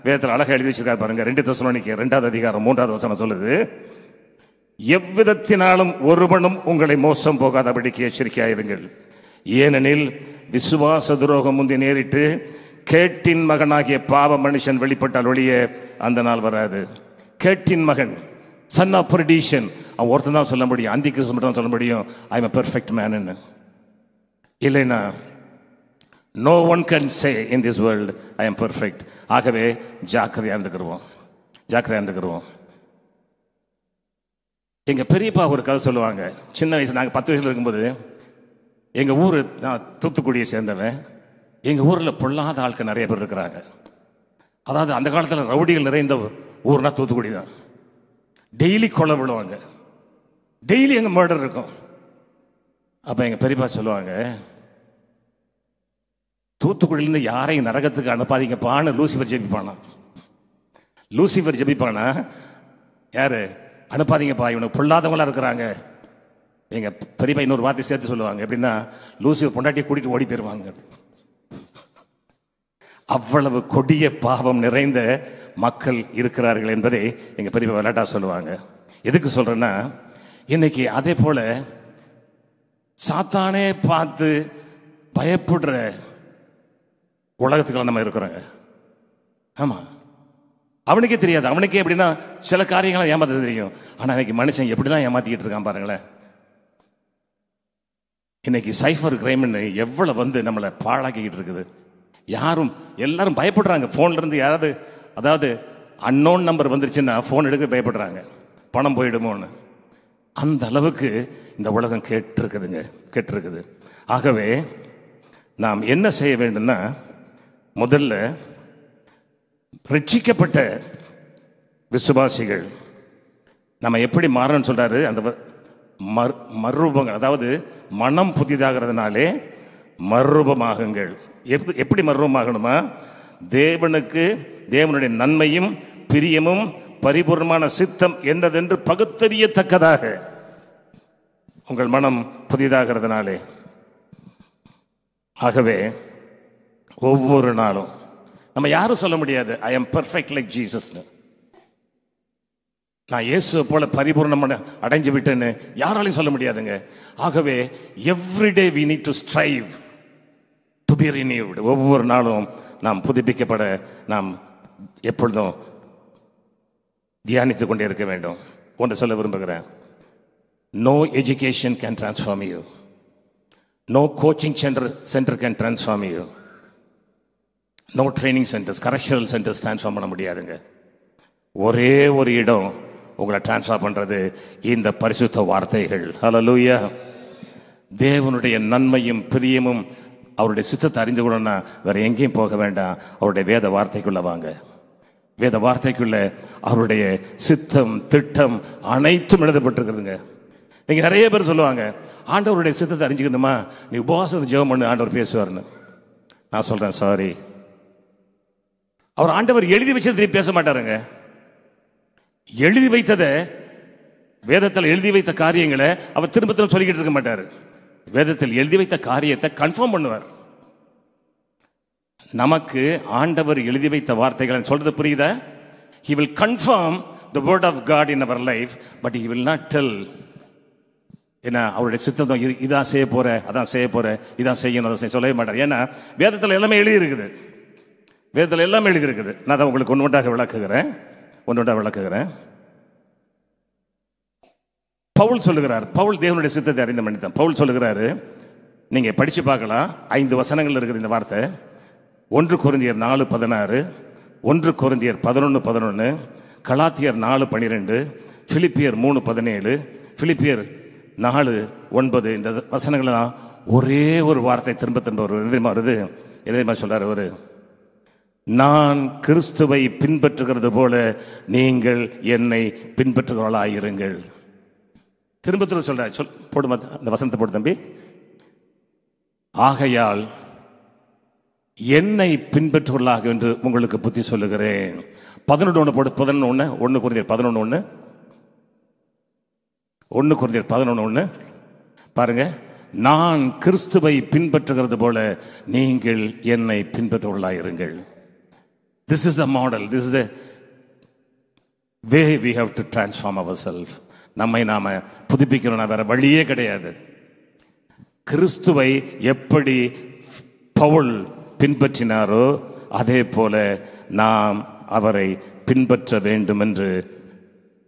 வேதத்தில் அழகாக எழுதி வச்சிருக்காரு பாருங்க, 2 தெசலோனிக்கேயர் 2ஆம் அதிகாரம் 3ஆவது வசனம் சொல்லுது, எவ்விதத்தினாலும் ஒருவனும் உங்களை மோசம் போகாதபடிக்கு எச்சரிக்கையாயிருங்கள். ஏனெனில் விசுவாச துரோகம் முந்தி நேரிட்டு கேட்டின் மகனாகிய பாவ மனுஷன் வெளிப்பட்டால் ஒழிய அந்த நாள் வராது. கேட்டின் மகன், சன் ஆஃப் பெர்டிஷன், அவன் ஒருத்தன் தான் சொல்ல முடியும், அந்தி கிறிஸ்து மட்டும் தான் சொல்ல முடியும் I am a perfect man. இல்லைன்னா no one can say in this world I am perfect. ஆகவே ஜாக்கிரதையா இருந்துக்கிறோம். எங்க பெரியப்பா ஒரு கதை சொல்லுவாங்க. சின்ன வயசு, நாங்கள் 10 வயசுல இருக்கும்போது, எங்க ஊர், நான் தூத்துக்குடியை சேர்ந்தவன், எங்க ஊர்ல பொல்லாத ஆட்கள் நிறைய பேர் இருக்கிறாங்க. அதாவது அந்த காலத்தில் ரவுடிகள் நிறைந்த ஊர்னா தூத்துக்குடி தான். டெய்லி கொலை விடுவாங்க, டெய்லி எங்க மர்டர் இருக்கும். அப்ப எங்க பெரியப்பா சொல்லுவாங்க, தூத்துக்குடியிலிருந்து யாரையும் நரகத்துக்கு அனுப்பாதீங்கப்பான்னு லூசிஃபர் ஜெபிப்பானா யாரு? அனுப்பாதீங்கப்பா, இவனுக்கு பொல்லாதவங்களா இருக்கிறாங்க. எங்க பெரியப்பா இன்னொரு வார்த்தை சேர்த்து சொல்லுவாங்க, எப்படின்னா லூசிஃபர் பொண்டாட்டியை கூட்டிட்டு ஓடி போயிருவாங்க. அவ்வளவு கொடிய பாவம் நிறைந்த மக்கள் இருக்கிறார்கள் என்பதை எங்க பெரியப்பா விளையாட்டா சொல்லுவாங்க. எதுக்கு சொல்றேன்னா, இன்னைக்கு அதே போல சாத்தானே பார்த்து பயப்படுற உலகத்துக்குள்ள நம்ம இருக்கிறோங்க. ஆமா, அவனுக்கே தெரியாது. அவனுக்கே எப்படின்னா சில காரியங்களை ஏமாத்த தெரியும். ஆனா இன்னைக்கு மனுஷன் எப்படிலாம் ஏமாத்திக்கிட்டு இருக்கான் பாருங்களேன். இன்னைக்கு சைபர் கிரைம்னு எவ்வளவு நம்மளை பாழாக்கிக்கிட்டு இருக்குது. எல்லாரும் பயப்படுறாங்க. போன்ல இருந்து யாராவது, அதாவது அன்னோன் நம்பர் வந்துருச்சுன்னா போன் எடுக்க பயப்படுறாங்க, பணம் போயிடுமோன்னு. அந்த அளவுக்கு இந்த உலகம் கேட்டிருக்குது. ஆகவே நாம் என்ன செய்ய வேண்டும்னா, முதல்ல ரட்சிக்கப்பட்ட விசுவாசிகள் நம்ம எப்படி மாறணும்னு சொல்றாரு. அந்த மறுரூபங்கள், அதாவது மனம் புதிதாகிறதுனாலே மறுரூபமாகுங்கள். எப்படி மறுரூபமாகணுமா? தேவனுடைய நன்மையும் பிரியமும் பரிபூர்ணமான சித்தம் என்னதென்று பகுத்தறியத்தக்கதாக உங்கள் மனம் புதிதாகிறதுனாலே. ஆகவே ஒவ்வொரு நாளும் நம்ம யாரும் சொல்ல முடியாது I am perfect like Jesus, நான் இயேசுவை போல பரிபூர்ணம் அடைஞ்சு விட்டேன்னு யாராலையும் சொல்ல முடியாதுங்க. ஆகவே everyday we need to strive to be renewed. ஒவ்வொரு நாளும் நாம் புதுப்பிக்கப்பட நாம் எப்பொழுதும் தியானித்துக் கொண்டே இருக்க வேண்டும். ஒன்று சொல்ல விரும்புகிறேன், no education can transform you, no coaching center can transform you, no training centers, correctional centers transform பண்ண முடியாதுங்க. ஒரே ஒரு இடம் உங்களை டிரான்ஸ்ஃபார் பண்றது இந்த பரிசுத்த வார்த்தைகள். ஹல்லேலூயா. தேவனுடைய நன்மையும் பிரியமும் அவருடைய சித்தத்தை அறிந்து கொள்ளணும்னா வேற எங்கேயும் போக வேண்டாம், அவருடைய வேத வார்த்தைக்குள்ள வாங்க. வேத வார்த்தைக்குள்ள அவருடைய சித்தம் திட்டம் அனைத்தும் எழுதப்பட்டிருக்குதுங்க. நீங்க நிறைய பேர் சொல்லுவாங்க, ஆண்டவருடைய சித்தத்தை அறிஞ்சுக்கணுமா நீ உபவாசத்தை ஜெபம் பண்ணு, ஆண்டவர் பேசுவார்னு. நான் சொல்றேன், சாரி, அவர் ஆண்டவர் எழுதி வச்சதை பேச மாட்டாருங்க. எழுதி வைத்ததை, வேதத்தில் எழுதி வைத்த காரியங்களை அவர் திரும்ப திரும்ப சொல்லிக்கிட்டு இருக்க மாட்டார். வேதத்தில் எழுதி வைத்த காரியத்தை கன்ஃபார்ம் பண்ணுவார். நமக்கு ஆண்டவர் எழுதி வைத்த வார்த்தைகளை சொல்றது புரியுதா? He will confirm the word of God in our life, but he will not tell. ஏன்னா அவருடைய சித்தம் இதான் செய்ய போற, அதான் செய்ய போற, இதான் செய்யணும், அதை சொல்லவே மாட்டார். ஏன்னா வேதத்தில் எல்லாமே எழுதி இருக்குது. வேதத்தில் எல்லாமே எழுதியிருக்குது. நான் அதை உங்களுக்கு ஒன்றாக விளக்குகிறேன். பவுல் சொல்லுகிறார், பவுல் தேவனுடைய சித்தத்தை அறிந்த மனிதன். பவுல் சொல்லுகிறாரு, நீங்க படிச்சு பார்க்கலாம், 5 வசனங்கள் இருக்குது இந்த வார்த்தை. 1 கொரிந்தியர் 4:16, 1 கொரிந்தியர் 11:11, கலாத்தியர் 4:12, பிலிப்பியர் 3:17, பிலிப்பியர் 4:9. இந்த வசனங்கள்லாம் ஒரே ஒரு வார்த்தை திரும்ப திரும்ப வருது. எழுதிமா சொல்றாரு அவரு, நான் கிறிஸ்துவை பின்பற்றுகிறது போல நீங்கள் என்னை பின்பற்றுகிறவர்களாயிருங்கள். திரும்ப திரும்ப சொல்ற போடுமா அந்த வசனத்தை போடு தம்பி. ஆகையால் என்னை பின்பற்றுவர்களாக என்று உங்களுக்கு புத்தி சொல்லுகிறேன். 11 போடு. 11 1 கொரிந்தியர் 11 1 கொரிந்தியர் 11 பாருங்க. நான் கிறிஸ்துவை பின்பற்றுகிறது போல நீங்கள் என்னை பின்பற்றுவர்களாயிருங்கள். This is the model. This is the way we have to transform ourselves. நம்மை நாம புதுப்பிக்கணும், வேற வழியே கிடையாது. கிறிஸ்துவை எப்படி பவுல் பின்பற்றினாரோ அதே போல நாம் அவரை பின்பற்ற வேண்டும் என்று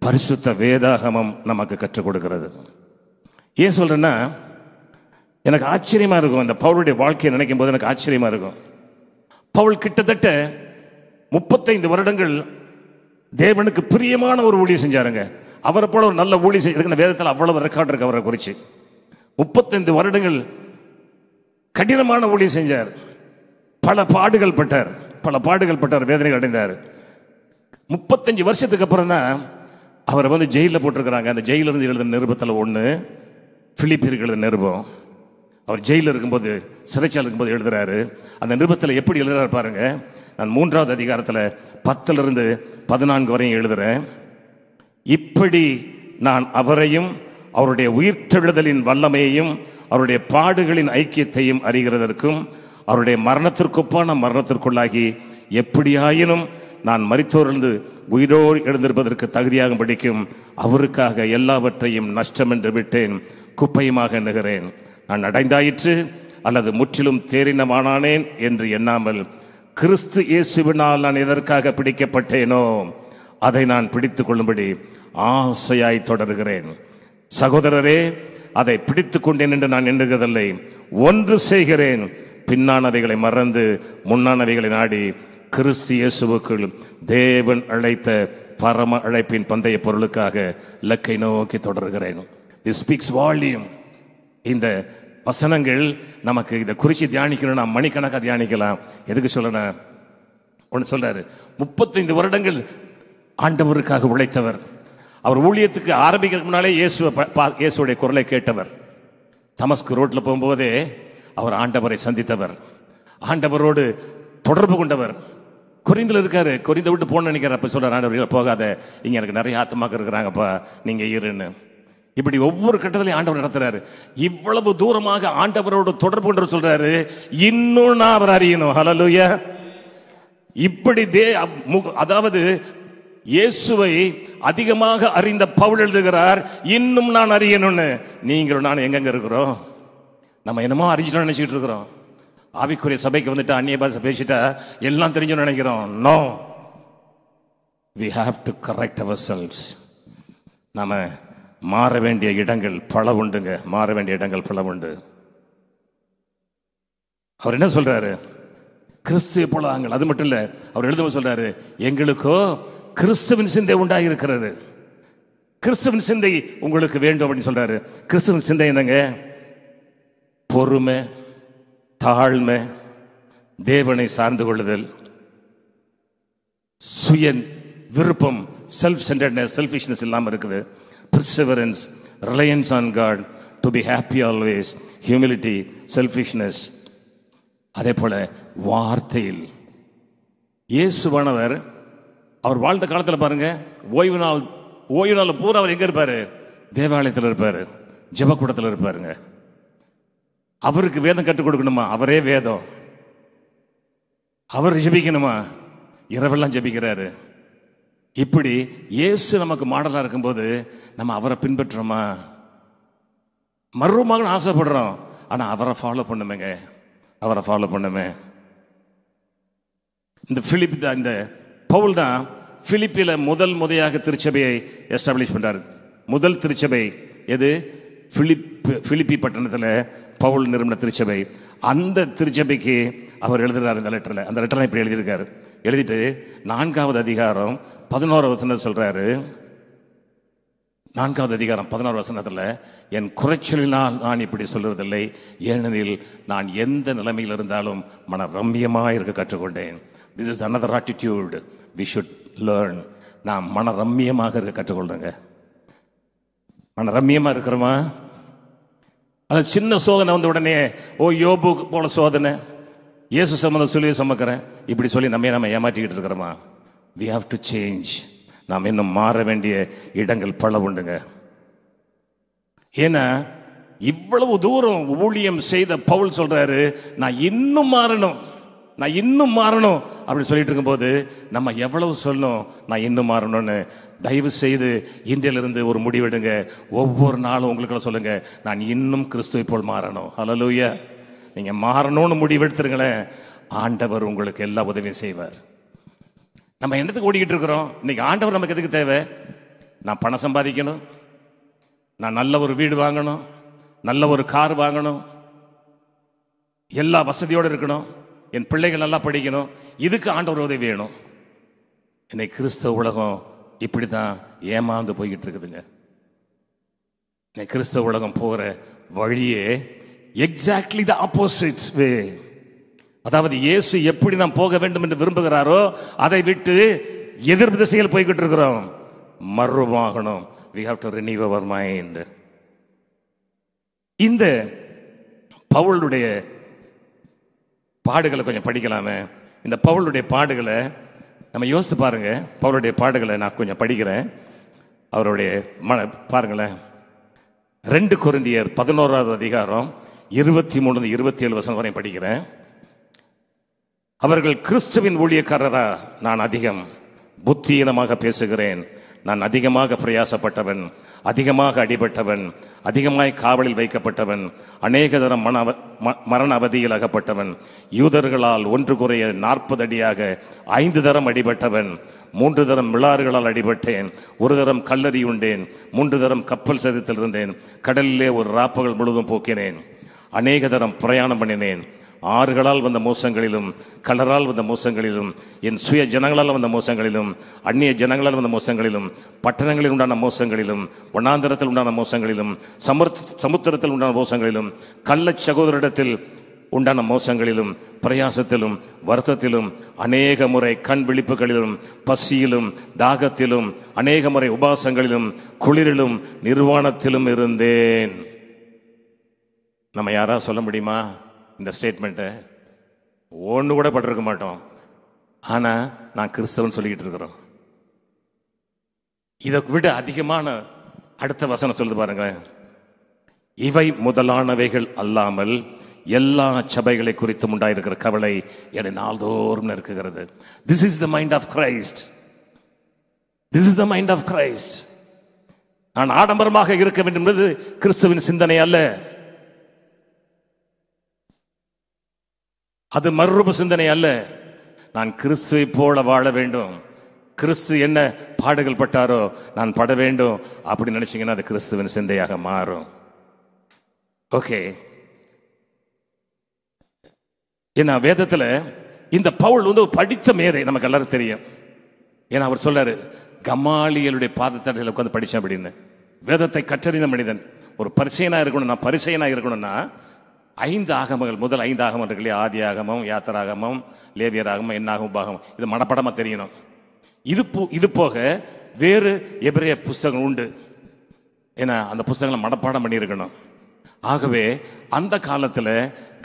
பரிசுத்த வேதாகமம் நமக்கு கற்றுக் கொடுக்கிறது. ஏன் சொல்றேன்னா, எனக்கு ஆச்சரியமா இருக்கும். இந்த பவுலுடைய வாழ்க்கையை நினைக்கும் போது எனக்கு ஆச்சரியமா இருக்கும். பவுல் கிட்டத்தட்ட 35 வருடங்கள் தேவனுக்கு பிரியமான ஒரு ஊழியம் செஞ்சாருங்க. அவரை போல ஒரு நல்ல ஊழியம் செய்ய வேதத்தில் அவ்வளவு ரெக்கார்ட் இருக்கு அவரை குறிச்சு. 35 வருடங்கள் கடினமான ஊழியம் செஞ்சார். பல பாடுகள் பட்டார், வேதனைகள் அடைந்தார். 35 வருஷத்துக்கு அப்புறம் தான் அவரை வந்து ஜெயிலில் போட்டிருக்கிறாங்க. அந்த ஜெயிலில் இருந்து எழுதின நிருபத்தில் 1 பிலிப்பியருக்கு எழுதின நிருபம். அவர் ஜெயிலில் இருக்கும்போது, சிறைச்சாலை இருக்கும்போது எழுதுறாரு. அந்த நிருபத்தில் எப்படி எழுதுறாரு பாருங்க. நான் 3வது அதிகாரத்தில் 10 14 வரையும் எழுதுறேன். இப்படி நான் அவரையும் அவருடைய உயிர்த்தெழுதலின் வல்லமையையும் அவருடைய பாடுகளின் ஐக்கியத்தையும் அறிகிறதற்கும் அவருடைய மரணத்திற்கொப்பான மரணத்திற்குள்ளாகி எப்படியாயினும் நான் மரித்தோரிலிருந்து உயிரோடு எழுந்திருப்பதற்கு தகுதியாக படிக்கும் அவருக்காக எல்லாவற்றையும் நஷ்டம் என்று விட்டேன், குப்பையுமாக எண்ணுகிறேன். நான் அடைந்தாயிற்று அல்லது முற்றிலும் தேறினவானானேன் என்று எண்ணாமல் கிறிஸ்து இயேசுவினால் நான் எதற்காக பிடிக்கப்பட்டேனோ அதை நான் பிடித்துக் கொள்ளும்படி ஆசையாய் தொடர்கிறேன். சகோதரரே, அதை பிடித்துக் கொண்டேன் என்று நான் எண்ணுகிறதில்லை. ஒன்று செய்கிறேன், பின்னானவைகளை மறந்து முன்னானவைகளை நாடி கிறிஸ்து இயேசுவுக்குள் தேவன் அழைத்த பரம அழைப்பின் பந்தய பொருளுக்காக இலக்கை நோக்கி தொடர்கிறேன். This speaks volume. இந்த வசனங்கள் நமக்கு இதை குறித்து தியானிக்கணும். நாம் மணிக்கணக்காக தியானிக்கலாம். எதுக்கு சொல்லணும்? ஒன்று சொல்றாரு, 35 வருடங்கள் ஆண்டவருக்காக உழைத்தவர். அவர் ஊழியத்துக்கு ஆரம்பிக்கிறதுக்கு முன்னாலே இயேசுடைய குரலை கேட்டவர். தமஸ்கு ரோட்டில் போகும்போதே அவர் ஆண்டவரை சந்தித்தவர், ஆண்டவரோடு தொடர்பு கொண்டவர். கொரிந்தில் இருக்காரு, கொரிந்த விட்டு போன நினைக்கிறார். அப்ப சொல்றாரு, ஆண்டவர் போகாத, இங்க எனக்கு நிறைய ஆத்மாக்கள் இருக்கிறாங்கப்பா, நீங்க இருன்னு. இப்படி ஒவ்வொரு கட்டத்திலையும் ஆண்டவர் நடத்துறாரு. இவ்வளவு தூரமாக ஆண்டவரோடு தொடர்பு கொண்டு சொல்றாரு, இன்னும் நான் அவர் அறியணும். ஹல்லேலூயா. இப்படி அதாவது இயேசுவை அதிகமாக அறிந்த பவுல் எழுதுகிறார், இன்னும் நான் அறியணும்னு. நீங்களும் நான் எங்கெங்க இருக்கிறோம்? நம்ம என்னமோ அறிஞ்சிட்டோம் நினைச்சிட்டு இருக்கிறோம். ஆவிக்குரிய சபைக்கு வந்துட்டு அந்நிய பாஷை பேசிட்டா எல்லாம் தெரிஞ்சோன்னு நினைக்கிறோம். No, we have to correct ourselves. நாம மாற வேண்டிய இடங்கள் பல உண்டுங்க, மாற வேண்டிய இடங்கள் பல உண்டு. அவர் என்ன சொல்றாரு? கிறிஸ்துவை போல ஆங்கள். அது மட்டும் இல்ல, அவர் எழுத சொல்றாரு, எங்களுக்கோ கிறிஸ்துவின் சிந்தை உண்டாயிருக்கிறது. கிறிஸ்துவின் சிந்தை உங்களுக்கு வேண்டும் அப்படின்னு சொல்றாரு. கிறிஸ்துவின் சிந்தை என்னங்க? பொறுமை, தாழ்மை, தேவனை சார்ந்து கொள்ளுதல், சுய விருப்பம், செல்ஃப் சென்டர்ட்னஸ், செல்ஃபிஷ்னஸ் இல்லாமல் இருக்குது. perseverance, reliance on God, to be happy always, humility, selfishness. அதே போல வார்த்தையில் இயேசுவானவர் அவர் வாழ்ந்த காலத்தில் பாருங்க, ஓய்வு நாள் பூரா அவர் எங்க இருப்பாரு? தேவாலயத்தில் இருப்பாரு, ஜெபக்கூடத்தில் இருப்பாருங்க. அவருக்கு வேதம் கற்றுக் கொடுக்கணுமா? அவரே வேதம். அவர் ஜெபிக்கணுமா? இரவெல்லாம் ஜெபிக்கிறாரு. இப்படி இயேசு நமக்கு மாடலா இருக்கும்போது நம்ம அவரை பின்பற்றுறோமா? மறுரூபமாக ஆசைப்படுறோம், ஆனா அவரை ஃபாலோ பண்ணுமேங்க, அவரை ஃபாலோ பண்ணுமே. இந்த பவுல் தான் பிலிப்பில முறையாக திருச்சபையை எஸ்டாப்ளிஷ் பண்றாரு. முதல் திருச்சபை எது? பிலிப்பி பட்டணத்தில் பவுல் நிறுவன திருச்சபை. அந்த திருச்சபைக்கு அவர் எழுதுறாரு இந்த லெட்டரில். அந்த லெட்டரை இப்படி எழுதியிருக்காரு. எழுதிட்டு 4வது அதிகாரம் 11 வசனம் சொல்றாரு. 4வது அதிகாரம் 11 வசனத்தில், என் குறைச்சலினால் நான் இப்படி சொல்றதில்லை, ஏனெனில் நான் எந்த நிலைமையில் இருந்தாலும் மன ரம்யமாக இருக்க கற்றுக்கொண்டேன். This is another attitude we should learn. நான் மன ரம்யமாக இருக்க கற்றுக்கொள்றேங்க. மன ரம்யமா இருக்கிறோமா? அது சின்ன சோதனை வந்த உடனே யோபு போல சோதனை, இயேசு சம்மந்தம் சொல்லி சுமக்கிறேன் இப்படி சொல்லி நம்ம ஏமாற்றிக்கிட்டு இருக்கிறோமா? we have to change. நாம் இன்னும் மாற வேண்டிய இடங்கள் பல உண்டுங்க. ஏன்னா இவ்வளவு தூரம் ஊழியம் செய்த பவுல் சொல்றாரு, நான் இன்னும் மாறணும் அப்படி சொல்லிட்டு இருக்கும்போது நம்ம எவ்வளவு சொல்லணும் நான் இன்னும் மாறணும்னு. தயவு செய்து இன்றையிலிருந்து ஒரு முடிவெடுங்க. ஒவ்வொரு நாளும் உங்களுக்கு சொல்லுங்க, நான் இன்னும் கிறிஸ்துவை போல் மாறணும். ஹல்லேலூயா. நீங்க மாறணும்னு முடிவெடுத்துருங்களேன், ஆண்டவர் உங்களுக்கு எல்லா உதவியும் செய்வார். நம்ம என்னத்துக்கு ஓடிக்கிட்டு இருக்கிறோம்? இன்னைக்கு ஆண்டவர் நமக்கு எதுக்கு தேவை? நான் பணம் சம்பாதிக்கணும், நான் நல்ல ஒரு வீடு வாங்கணும், நல்ல ஒரு கார் வாங்கணும், எல்லா வசதியோடு இருக்கணும், என் பிள்ளைகள் நல்லா படிக்கணும். இதுக்கு ஆண்டவர் உதவி வேணும். இன்னைக்கு கிறிஸ்தவ உலகம் இப்படி தான் ஏமாந்து போய்கிட்டு இருக்குதுங்க. இன்னைக்கு கிறிஸ்தவ உலகம் போகிற வழியே எக்ஸாக்ட்லி த ஆப்போசிட் வே. அதாவது இயேசு எப்படி நாம் போக வேண்டும் என்று விரும்புகிறாரோ அதை விட்டு எதிர் திசையில் போய்கிட்டு இருக்கிறோம். மறுவாகணும். we have to renew our mind. இந்த பவுலுடைய பாடுகளை கொஞ்சம் படிக்கலாமே. இந்த பவுலுடைய பாடுகளை நம்ம யோசித்து பாருங்க. பவுலுடைய பாடுகளை நான் கொஞ்சம் படிக்கிறேன். அவருடைய பாருங்களேன். 2 கொரிந்தியர் 11வது அதிகாரம் 23-27 வசனம் வரை படிக்கிறேன். அவர்கள் கிறிஸ்துவின் ஊழியக்காரரா? நான் அதிகம் புத்தியீனமாக பேசுகிறேன். நான் அதிகமாக பிரயாசப்பட்டவன், அதிகமாக அடிபட்டவன், அதிகமாய் காவலில் வைக்கப்பட்டவன், அநேக தரம் மரண அவதியில் அகப்பட்டவன், யூதர்களால் 1 குறைய 40 அடியாக 5 தரம் அடிபட்டவன், 3 தரம் மிளாறுகளால் அடிபட்டேன், 1 தரம் கல்லறி உண்டேன், 3 தரம் கப்பல் சேதத்தில் இருந்தேன், கடலிலே ஒரு ராப்பகல் முழுதும் போக்கினேன், அநேக தரம் பிரயாணம் பண்ணினேன், ஆறுகளால் வந்த மோசங்களிலும் கலரால் வந்த மோசங்களிலும் என் சுய ஜனங்களால் வந்த மோசங்களிலும் அந்நிய ஜனங்களால் வந்த மோசங்களிலும் பட்டணங்களில் உண்டான மோசங்களிலும் வனாந்தரத்தில் உண்டான மோசங்களிலும் சமுத்திரத்தில் உண்டான மோசங்களிலும் கள்ள சகோதரிடத்தில் உண்டான மோசங்களிலும் பிரயாசத்திலும் வருத்தத்திலும் அநேக முறை கண் விழிப்புகளிலும் பசியிலும் தாகத்திலும் அநேக முறை உபாசங்களிலும் குளிரிலும் நிர்வாணத்திலும் இருந்தேன். நம்ம யாரா சொல்ல முடியுமா இந்த ஸ்டேட்மெண்ட்டை? ஒன்று கூட பட்டிருக்க மாட்டோம். ஆனால் நான் கிறிஸ்தவன் சொல்லிக்கிட்டு இருக்கிறோம். இதை விட அதிகமான அடுத்த வசனம் சொல்லுது பாருங்களேன். இவை முதலானவைகள் அல்லாமல் எல்லா சபைகளை குறித்தும் உண்டாயிருக்கிற கவலை என்னை நாள்தோறும் இருக்குகிறது. This is the mind of Christ. This is the mind of Christ. நான் ஆடம்பரமாக இருக்க வேண்டும் என்பது கிறிஸ்துவின் சிந்தனை அல்ல. அது மறுரூப சிந்தனை அல்ல. நான் கிறிஸ்துவை போல வாழ வேண்டும். கிறிஸ்து என்ன பாடுகள் பட்டாரோ நான் பட வேண்டும் அப்படி நினைச்சீங்கன்னா அது கிறிஸ்துவின் சிந்தையாக மாறும். ஓகே. ஏன்னா வேதத்தில் இந்த பவுல் ஒரு படித்த மேதை, நமக்கு எல்லாரும் தெரியும். ஏன்னா அவர் சொல்றாரு, கமாலியலுடைய பாதத்தடையில் உட்காந்து படித்தேன் அப்படின்னு. வேதத்தை கற்றறிந்த மனிதன். ஒரு பரிசையனா இருக்கணும். நான் பரிசையனா இருக்கணும்னா 5 ஆகமங்கள், முதல் 5 ஆகமம் இருக்கு இல்லையா? ஆதி ஆகமம், யாத்திராகமம், லேவியர் ஆகமம், என்னாகும், பாகமம், இது மனப்படமா தெரியணும். இது போக வேறு எபிரேய புஸ்தகம் உண்டு. ஏன்னா அந்த புஸ்தகங்களை மனப்பாடம் பண்ணியிருக்கணும். ஆகவே அந்த காலத்தில்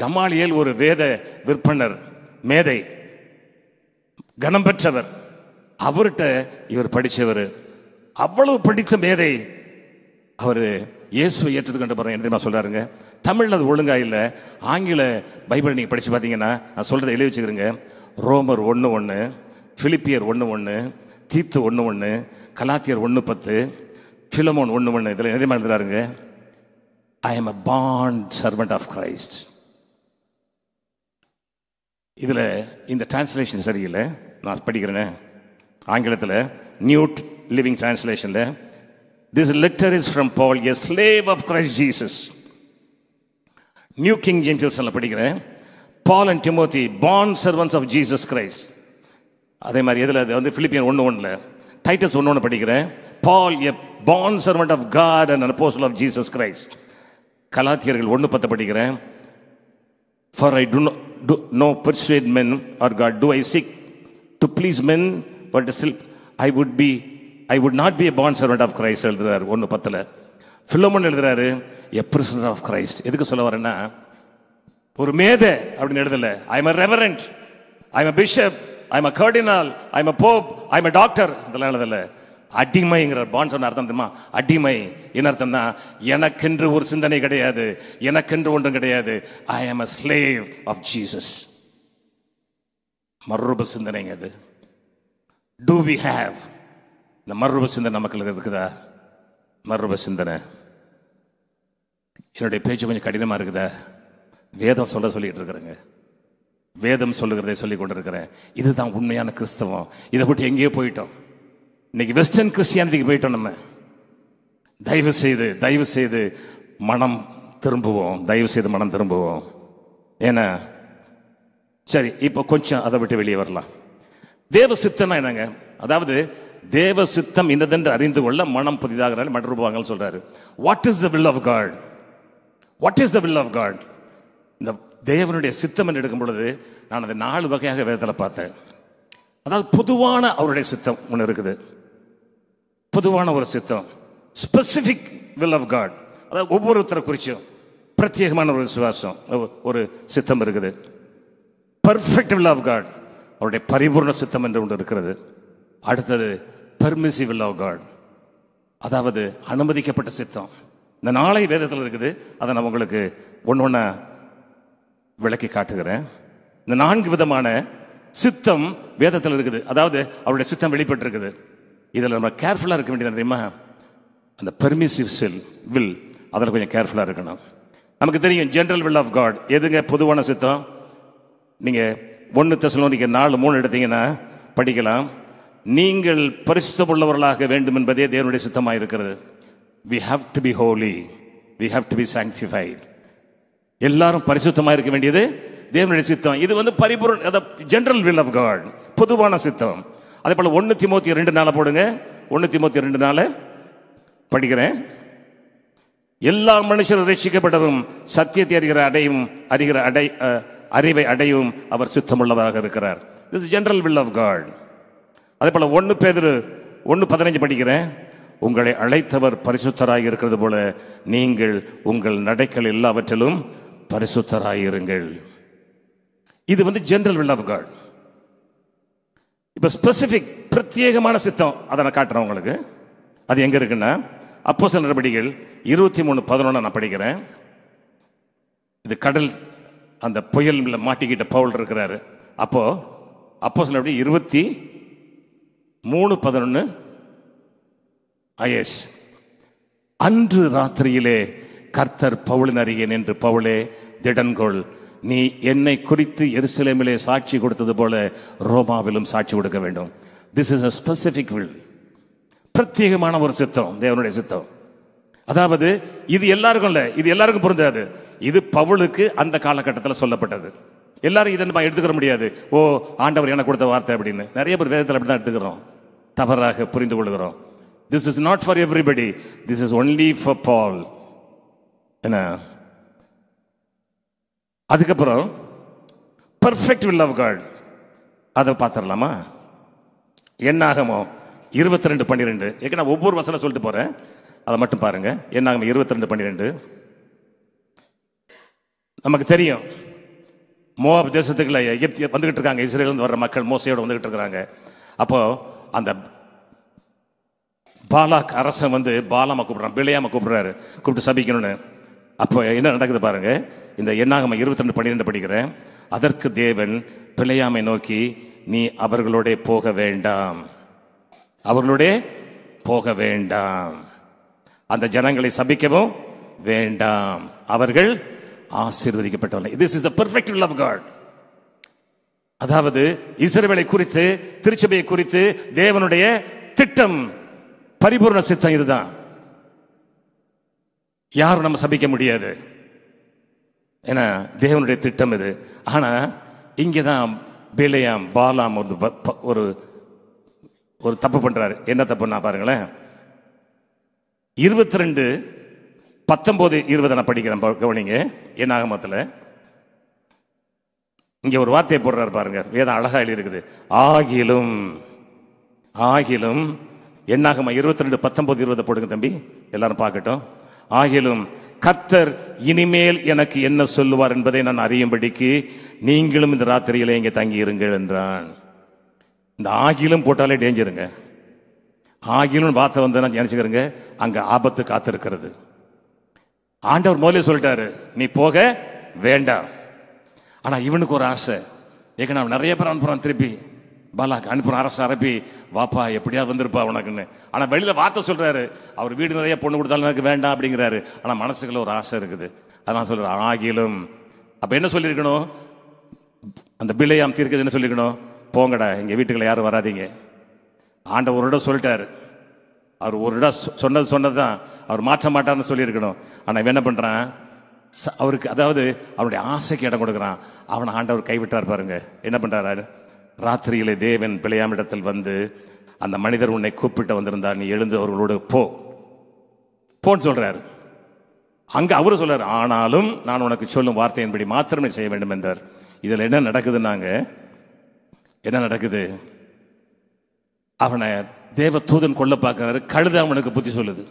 கமாலியல் ஒரு வேத விற்பனர், மேதை, கனம் பெற்றவர். அவர்கிட்ட இவர் படித்தவர். அவ்வளவு படித்த மேதை. அவர் இயேசுவை ஏற்றுக்கொண்டு போகிறேன் என்ன தெரியுமா சொல்கிறாருங்க? தமிழில் அது ஒழுங்கா இல்லை. ஆங்கில பைபிள் நீங்கள் படித்து பார்த்தீங்கன்னா நான் சொல்கிறத எழுதி வச்சுக்கிறேங்க. ரோமர் 1:1, பிலிப்பியர் 1:1, தீத்து 1:1, கலாத்தியர் 1:10, பிலமோன் 1:1. இதில் நிறைய எழுதுறாருங்க, I am a bond servant of Christ. இதில் இந்த டிரான்ஸ்லேஷன் சரியில்லை, நான் படிக்கிறேன் ஆங்கிலத்தில். நியூ லிவிங் டிரான்ஸ்லேஷனில், this letter is from Paul, a slave of Christ Jesus. New King James வெர்ஷனில் படிக்கிறேன், Paul and Timothy bond servants of Jesus Christ. அதே மாதிரி இதில் அது வந்து பிலிப்பியன் 1:1, டைட்டஸ் 1:1 படிக்கிறேன், Paul a bond servant of God and apostle of Jesus Christ. கலாத்தியர்கள் 1:10 படிக்கிறேன், for I do no persuade men or God, do I seek to please men, but still I would not be a bond servant of Christ எழுதுறாரு 1:10. பிலோமோன் எழுதுறாரு a prisoner of Christ. எதுக்கு சொல்ல வரேன்னா, ஒரு மேதை அப்படின்னு எழுதல, I am a reverend, I am a bishop, I am a cardinal, I am a pope, I am a doctor, இதெல்லாம் எழுதல. அடிமைங்கிற பாண்ட் சொன்ன அர்த்தம் தெரியுமா? அடிமை என்ன அர்த்தம்னா, எனக்கென்று ஒரு சிந்தனை கிடையாது, எனக்கென்று ஒன்றும் கிடையாது. ஐ ஆம் a slave of Jesus. மறுரூப சிந்தனைங்க அது. Do we have இந்த மறுரூப சிந்தனை நமக்கு இருக்குதா? மறுரூப சிந்தனை. என்னுடைய பேச்சு கொஞ்சம் கடினமா இருக்குதா? வேதம் சொல்லிட்டு இருக்கிறேங்க, வேதம் சொல்லுகிறதை சொல்லி கொண்டிருக்கிறேன். இதுதான் உண்மையான கிறிஸ்தவம். இதை விட்டு எங்கேயோ போயிட்டோம். இன்னைக்கு வெஸ்டர்ன் கிறிஸ்டியானிட்டிக்கு போயிட்டோம். நம்ம தயவு செய்து மனம் திரும்புவோம், தயவு செய்து மனம் திரும்புவோம். ஏன்னா சரி, இப்போ கொஞ்சம் அதை விட்டு வெளியே வரலாம். தேவ சித்தம்னா என்னங்க? அதாவது தேவ சித்தம் இன்னதென்று அறிந்து கொள்ள மனம் புதிதாக மறுரூபவாங்கன்னு சொல்றாரு. What is the will of God? What is the will of God? இந்த தேவனுடைய சித்தம் என்று எடுக்கும் பொழுது நான் அதை 4 வகையாக வேதத்தில் பார்த்தேன். அதாவது பொதுவான அவருடைய சித்தம் ஒன்று இருக்குது, பொதுவான ஒரு சித்தம், ஸ்பெசிபிக் வில் ஆஃப் காட். அதாவது ஒவ்வொருத்தரை குறிச்சும் பிரத்யேகமான ஒரு விசுவாசம், ஒரு சித்தம் இருக்குது. பர்ஃபெக்ட் வில் ஆஃப் காட், அவருடைய பரிபூர்ண சித்தம் என்று ஒன்று இருக்கிறது. அடுத்தது பெர்மிசிவ் வில் ஆஃப் காட், அதாவது அனுமதிக்கப்பட்ட சித்தம். இந்த 4 வேதத்தில் இருக்குது. அதை நான் உங்களுக்கு ஒன்று விளக்கி காட்டுகிறேன். இந்த 4 விதமான சித்தம் வேதத்தில் இருக்குது. அதாவது அவருடைய சித்தம் வெளிப்பட்டு இருக்குது. இதில் நம்ம கேர்ஃபுல்லாக இருக்க வேண்டியது தெரியுமா? அந்த பெர்மிசிவ் வில், அதில் கொஞ்சம் கேர்ஃபுல்லாக இருக்கணும். நமக்கு தெரியும் ஜெனரல் வில் ஆஃப் காட் எதுங்க? பொதுவான சித்தம். நீங்கள் 1 தெசலோனிக்கர் 4:3 எடுத்தீங்கன்னா படிக்கலாம், நீங்கள் பரிசுத்தமுள்ளவர்களாக வேண்டும் என்பதே தேவனுடைய சித்தமாக இருக்கிறது. we have to be holy, we have to be sanctified. எல்லாரும் பரிசுத்தமாக இருக்க வேண்டியது தேவனுடைய சித்தம். இது வந்து பரிபூர்ண ஜெனரல் வில் ஆஃப் காட், பொதுவான சித்தம். அதே போல 1 தீமோத்தேயு 2:4 போடுங்க. 1 தீமோத்தேயு 2:4 படிக்கிறேன். எல்லா மனுஷரும் ரட்சிக்கப்படவும் சத்தியத்தை அறிவை அடையவும் அவர் சித்தமுள்ளவராக இருக்கிறார். This is general will of God. அதே போல 1 பேதுரு 1:15 படிக்கிறேன். உங்களை அழைத்தவர் பரிசுத்தராய் இருக்கிறது போல நீங்கள் உங்கள் நடைகள் எல்லாவற்றிலும் பரிசுத்தராயிருங்கள். இது வந்து ஜெனரல் வில் ஆஃப் காட். இப்ப ஸ்பெசிபிக் பிரத்யேகமான சித்தம் அதை நான் காட்டுறேன் உங்களுக்கு. அது எங்க இருக்குன்னா அப்போஸ்தலர் நடபடிகள் 23:11 நான் படிக்கிறேன். இது கடல் அந்த புயல்ல மாட்டிக்கிட்ட பவுல் இருக்கிறாரு. அப்போ அப்போஸ்தலர் நடபடிகள் 23:11 ஐஎஸ். அன்று ராத்திரியிலே கர்த்தர் பவுலின் அருகே நின்று, பவுலே திடன்கொள், நீ என்னை குறித்து எருசலேமிலே சாட்சி கொடுத்தது போல ரோமாவிலும் சாட்சி கொடுக்க வேண்டும். This is a specific will. பிரத்யேகமான ஒரு சித்தம், தேவனுடைய சித்தம். அதாவது இது எல்லாருக்கும் இல்லை, இது எல்லாருக்கும் பொருந்தாது. இது பவுலுக்கு அந்த காலகட்டத்தில் சொல்லப்பட்டது. எல்லாரும் இதை நம்ம எடுத்துக்கிற முடியாது. ஓ ஆண்டவர் எனக்கு கொடுத்த வார்த்தை அப்படின்னு. நிறைய பேர் வேதத்தில் அப்படி தான் எடுத்துக்கிறோம், தவறாக புரிந்து கொள்கிறோம். This is not for everybody. This is only for Paul. என்ன அதுக்கப்புறம் பர்ஃபெக்ட் வில் ஆஃப் காட் அதை பார்த்துடலாமா? என்னாகமோ 22:12. நான் ஒவ்வொரு வசனம் சொல்லிட்டு போறேன், அதை மட்டும் பாருங்க. என்னாகமோ 22:12. நமக்கு தெரியும் மோவாப் தேசத்துக்குள்ள வந்துகிட்டு இருக்காங்க, இஸ்ரேல் வர்ற மக்கள் மோசையோட வந்துகிட்டு இருக்கிறாங்க. அப்போ அந்த பாலாக் அரசன் வந்து பாலாம கூப்பிடுறான், பிழையாம கூப்பிடுறாரு, கூப்பிட்டு சபிக்கணும்னு. அப்போ என்ன நடக்குது பாருங்க. இந்த என்னாகம 22:12 படிக்கிறேன். அதற்கு தேவன் பிழையாமை நோக்கி, நீ அவர்களோட போக வேண்டாம், அவர்களோட போக வேண்டாம், அந்த ஜனங்களை சபிக்கவும் வேண்டாம், அவர்கள் ஆசீர்வதிக்கப்பட்டவர்கள். This is the perfect will of God. அதாவது இஸ்ரவேலை குறித்து, திருச்சபையை குறித்து தேவனுடைய திட்டம், பரிபூர்ண சித்தம் இதுதான். யாரும் நம்ம சபிக்க முடியாது, ஏன்னா தேவனுடைய திட்டம் இது. ஆனா இங்கதான் பிலேயாம், பாலாம் ஒரு ஒரு தப்பு பண்றாரு. என்ன தப்புன்னா பாருங்களேன், 22, 19, 20 நான் படிக்கிறேன், கவனிங்க. என்னாகமத்துல இங்க ஒரு வார்த்தையை போடுறாரு பாருங்க, வேதம் அழகா எழுதி இருக்குது. ஆகிலும் ஆகிலும் என்னாகம 22, 19, 20 போடுங்க தம்பி, எல்லாரும் பார்க்கட்டும். ஆகிலும் கர்த்தர் இனிமேல் எனக்கு என்ன சொல்லுவார் என்பதை நான் அறியும்படிக்கு நீங்களும் இந்த ராத்திரியிலே இங்கே தங்கி இருங்கள் என்றான். இந்த ஆகிலும் போட்டாலே டேஞ்சருங்க. ஆகிலும் வார்த்தை வந்து நினைச்சுக்கிறேங்க, அங்க ஆபத்து காத்திருக்கிறது. ஆண்டவர் முதலே சொல்லிட்டாரு, நீ போக வேண்டாம். ஆனா இவனுக்கு ஒரு ஆசை, ஏன்னா நிறைய பேர் அனுப்புறான், திருப்பி பாலாக்கு அனுப்புறான், அரசு அரப்பி வாப்பா எப்படியா வந்திருப்பா உனக்குன்னு. ஆனா வெளியில வார்த்தை சொல்றாரு, அவர் வீடு நிறைய பொண்ணு கொடுத்தாலும் எனக்கு வேண்டாம் அப்படிங்கிறாரு. ஆனா மனசுக்குள்ள ஒரு ஆசை இருக்குது. அதான் சொல்றாரு ஆகிலும். அப்ப என்ன சொல்லியிருக்கணும், அந்த பிலேயாம் தீர்க்கது என்ன சொல்லியிருக்கணும், போங்கடா எங்க வீட்டுக்குள்ள யாரும் வராதீங்க. ஆண்டவர் ஒரு இடம் சொல்லிட்டாரு, அவர் ஒரு இடம் சொன்னதுதான், அவர் மாற்ற மாட்டார்னு சொல்லியிருக்கணும். ஆனா இவன் என்ன பண்றான், அவருக்கு அதாவது அவருடைய ஆசைக்கு இடம் கொடுக்குறான். அவனை ஆண்டவர் கைவிட்டார் பாருங்க. என்ன பண்றாரு, ராத்திரியிலே தேவன் பிலேயாம் இடத்தில் வந்து, அந்த மனிதர் உன்னை கூப்பிட்டு வந்திருந்தார், நீ எழுந்து அவர்களோடு போன்னு சொல்றாரு. அங்க அவரு சொல்றாரு, ஆனாலும் நான் உனக்கு சொல்லும் வார்த்தையின்படி மாத்திரமே செய்ய வேண்டும் என்றார். இதுல என்ன நடக்குதுன்னாங்க, என்ன நடக்குது, அவனை தேவ தூதன் கொல்ல பார்க்கிறாரு. கழுத அவனுக்கு புத்தி சொல்லுது.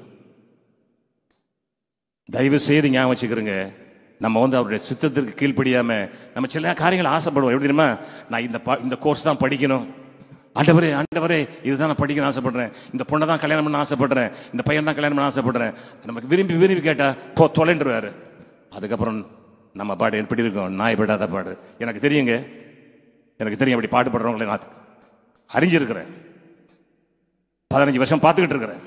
தயவு செய்து ஞாபகம் வச்சுக்கிறோங்க, நம்ம வந்து அவருடைய சித்தத்திற்கு கீழ்ப்படியாம நம்ம சில காரியங்களை ஆசைப்படுவோம். எப்படி தெரியுமா, நான் இந்த கோர்ஸ் தான் படிக்கணும், ஆண்டவரே ஆண்டவரே இதுதான் நான் படிக்கணும்னு ஆசைப்படுறேன், இந்த பொண்ணை தான் கல்யாணம் பண்ண ஆசைப்படுறேன், இந்த பையன் தான் கல்யாணம் பண்ண ஆசைப்படுறேன். நமக்கு விரும்பி விரும்பி கேட்டா தொலைன்றுவாரு. அதுக்கப்புறம் நம்ம பாடு எப்படி இருக்கும், நாய் படாத பாடு. எனக்கு தெரியுங்க, எனக்கு தெரியும் அப்படி பாடுபடுறவங்களை நான் அறிஞ்சிருக்கிறேன். 15 வருஷம் பார்த்துக்கிட்டு இருக்கிறேன்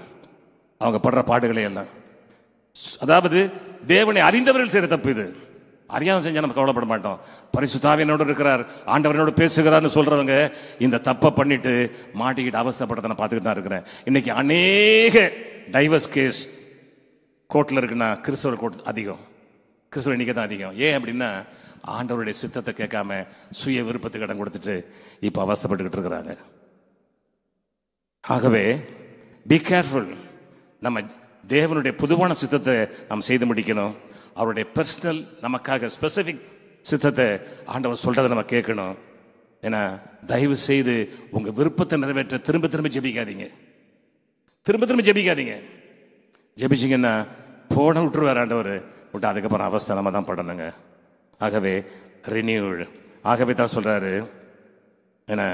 அவங்க படுற பாடுகளை எல்லாம். அதாவது தேவனை அறிந்தவர்கள் செய்யற தப்பு இது. அறியாம செஞ்சா நம்ம கவலைப்பட மாட்டோம். பரிசுத்த ஆவியானவர் இருக்கிறார், ஆண்டவரோடு பேசுகிறார்னு சொல்றவங்க இந்த தப்பை பண்ணிட்டு மாட்டிக்கிட்டு அவஸ்தைப்பட்டதை நான் பார்த்துக்கிட்டு தான் இருக்கிறேன். இன்னைக்கு அநேக டைவர்ஸ் கேஸ் கோர்ட்ல இருக்குன்னா கிறிஸ்தவ கோர்ட் அதிகம், கிறிஸ்தவ எண்ணிக்கை தான் அதிகம். ஏன் அப்படின்னா ஆண்டவருடைய சித்தத்தை கேட்காம சுய விருப்பத்துக்கு இடம் கொடுத்துட்டு இப்ப அவஸ்தைப்பட்டுக்கிட்டு இருக்கிறாங்க. ஆகவே பி கேர்ஃபுல். நம்ம தேவனுடைய பொதுவான சித்தத்தை நாம் செய்து முடிக்கணும். அவருடைய பர்சனல் நமக்காக ஸ்பெசிபிக் சித்தத்தை ஆண்டவர் சொல்றதை நம்ம கேட்கணும். ஏன்னா தயவு செய்து உங்க விருப்பத்தை நிறைவேற்ற திரும்ப திரும்ப ஜெபிக்காதீங்க, திரும்ப திரும்ப ஜெபிக்காதீங்க. ஜெபிச்சிங்கன்னா போன விட்டுருவார் ஆண்டவர், விட்டு அதுக்கப்புறம் அவஸ்தை நம்ம தான் படணுங்க. ஆகவே ரினியூல். ஆகவே தான் சொல்றாரு, ஏன்னா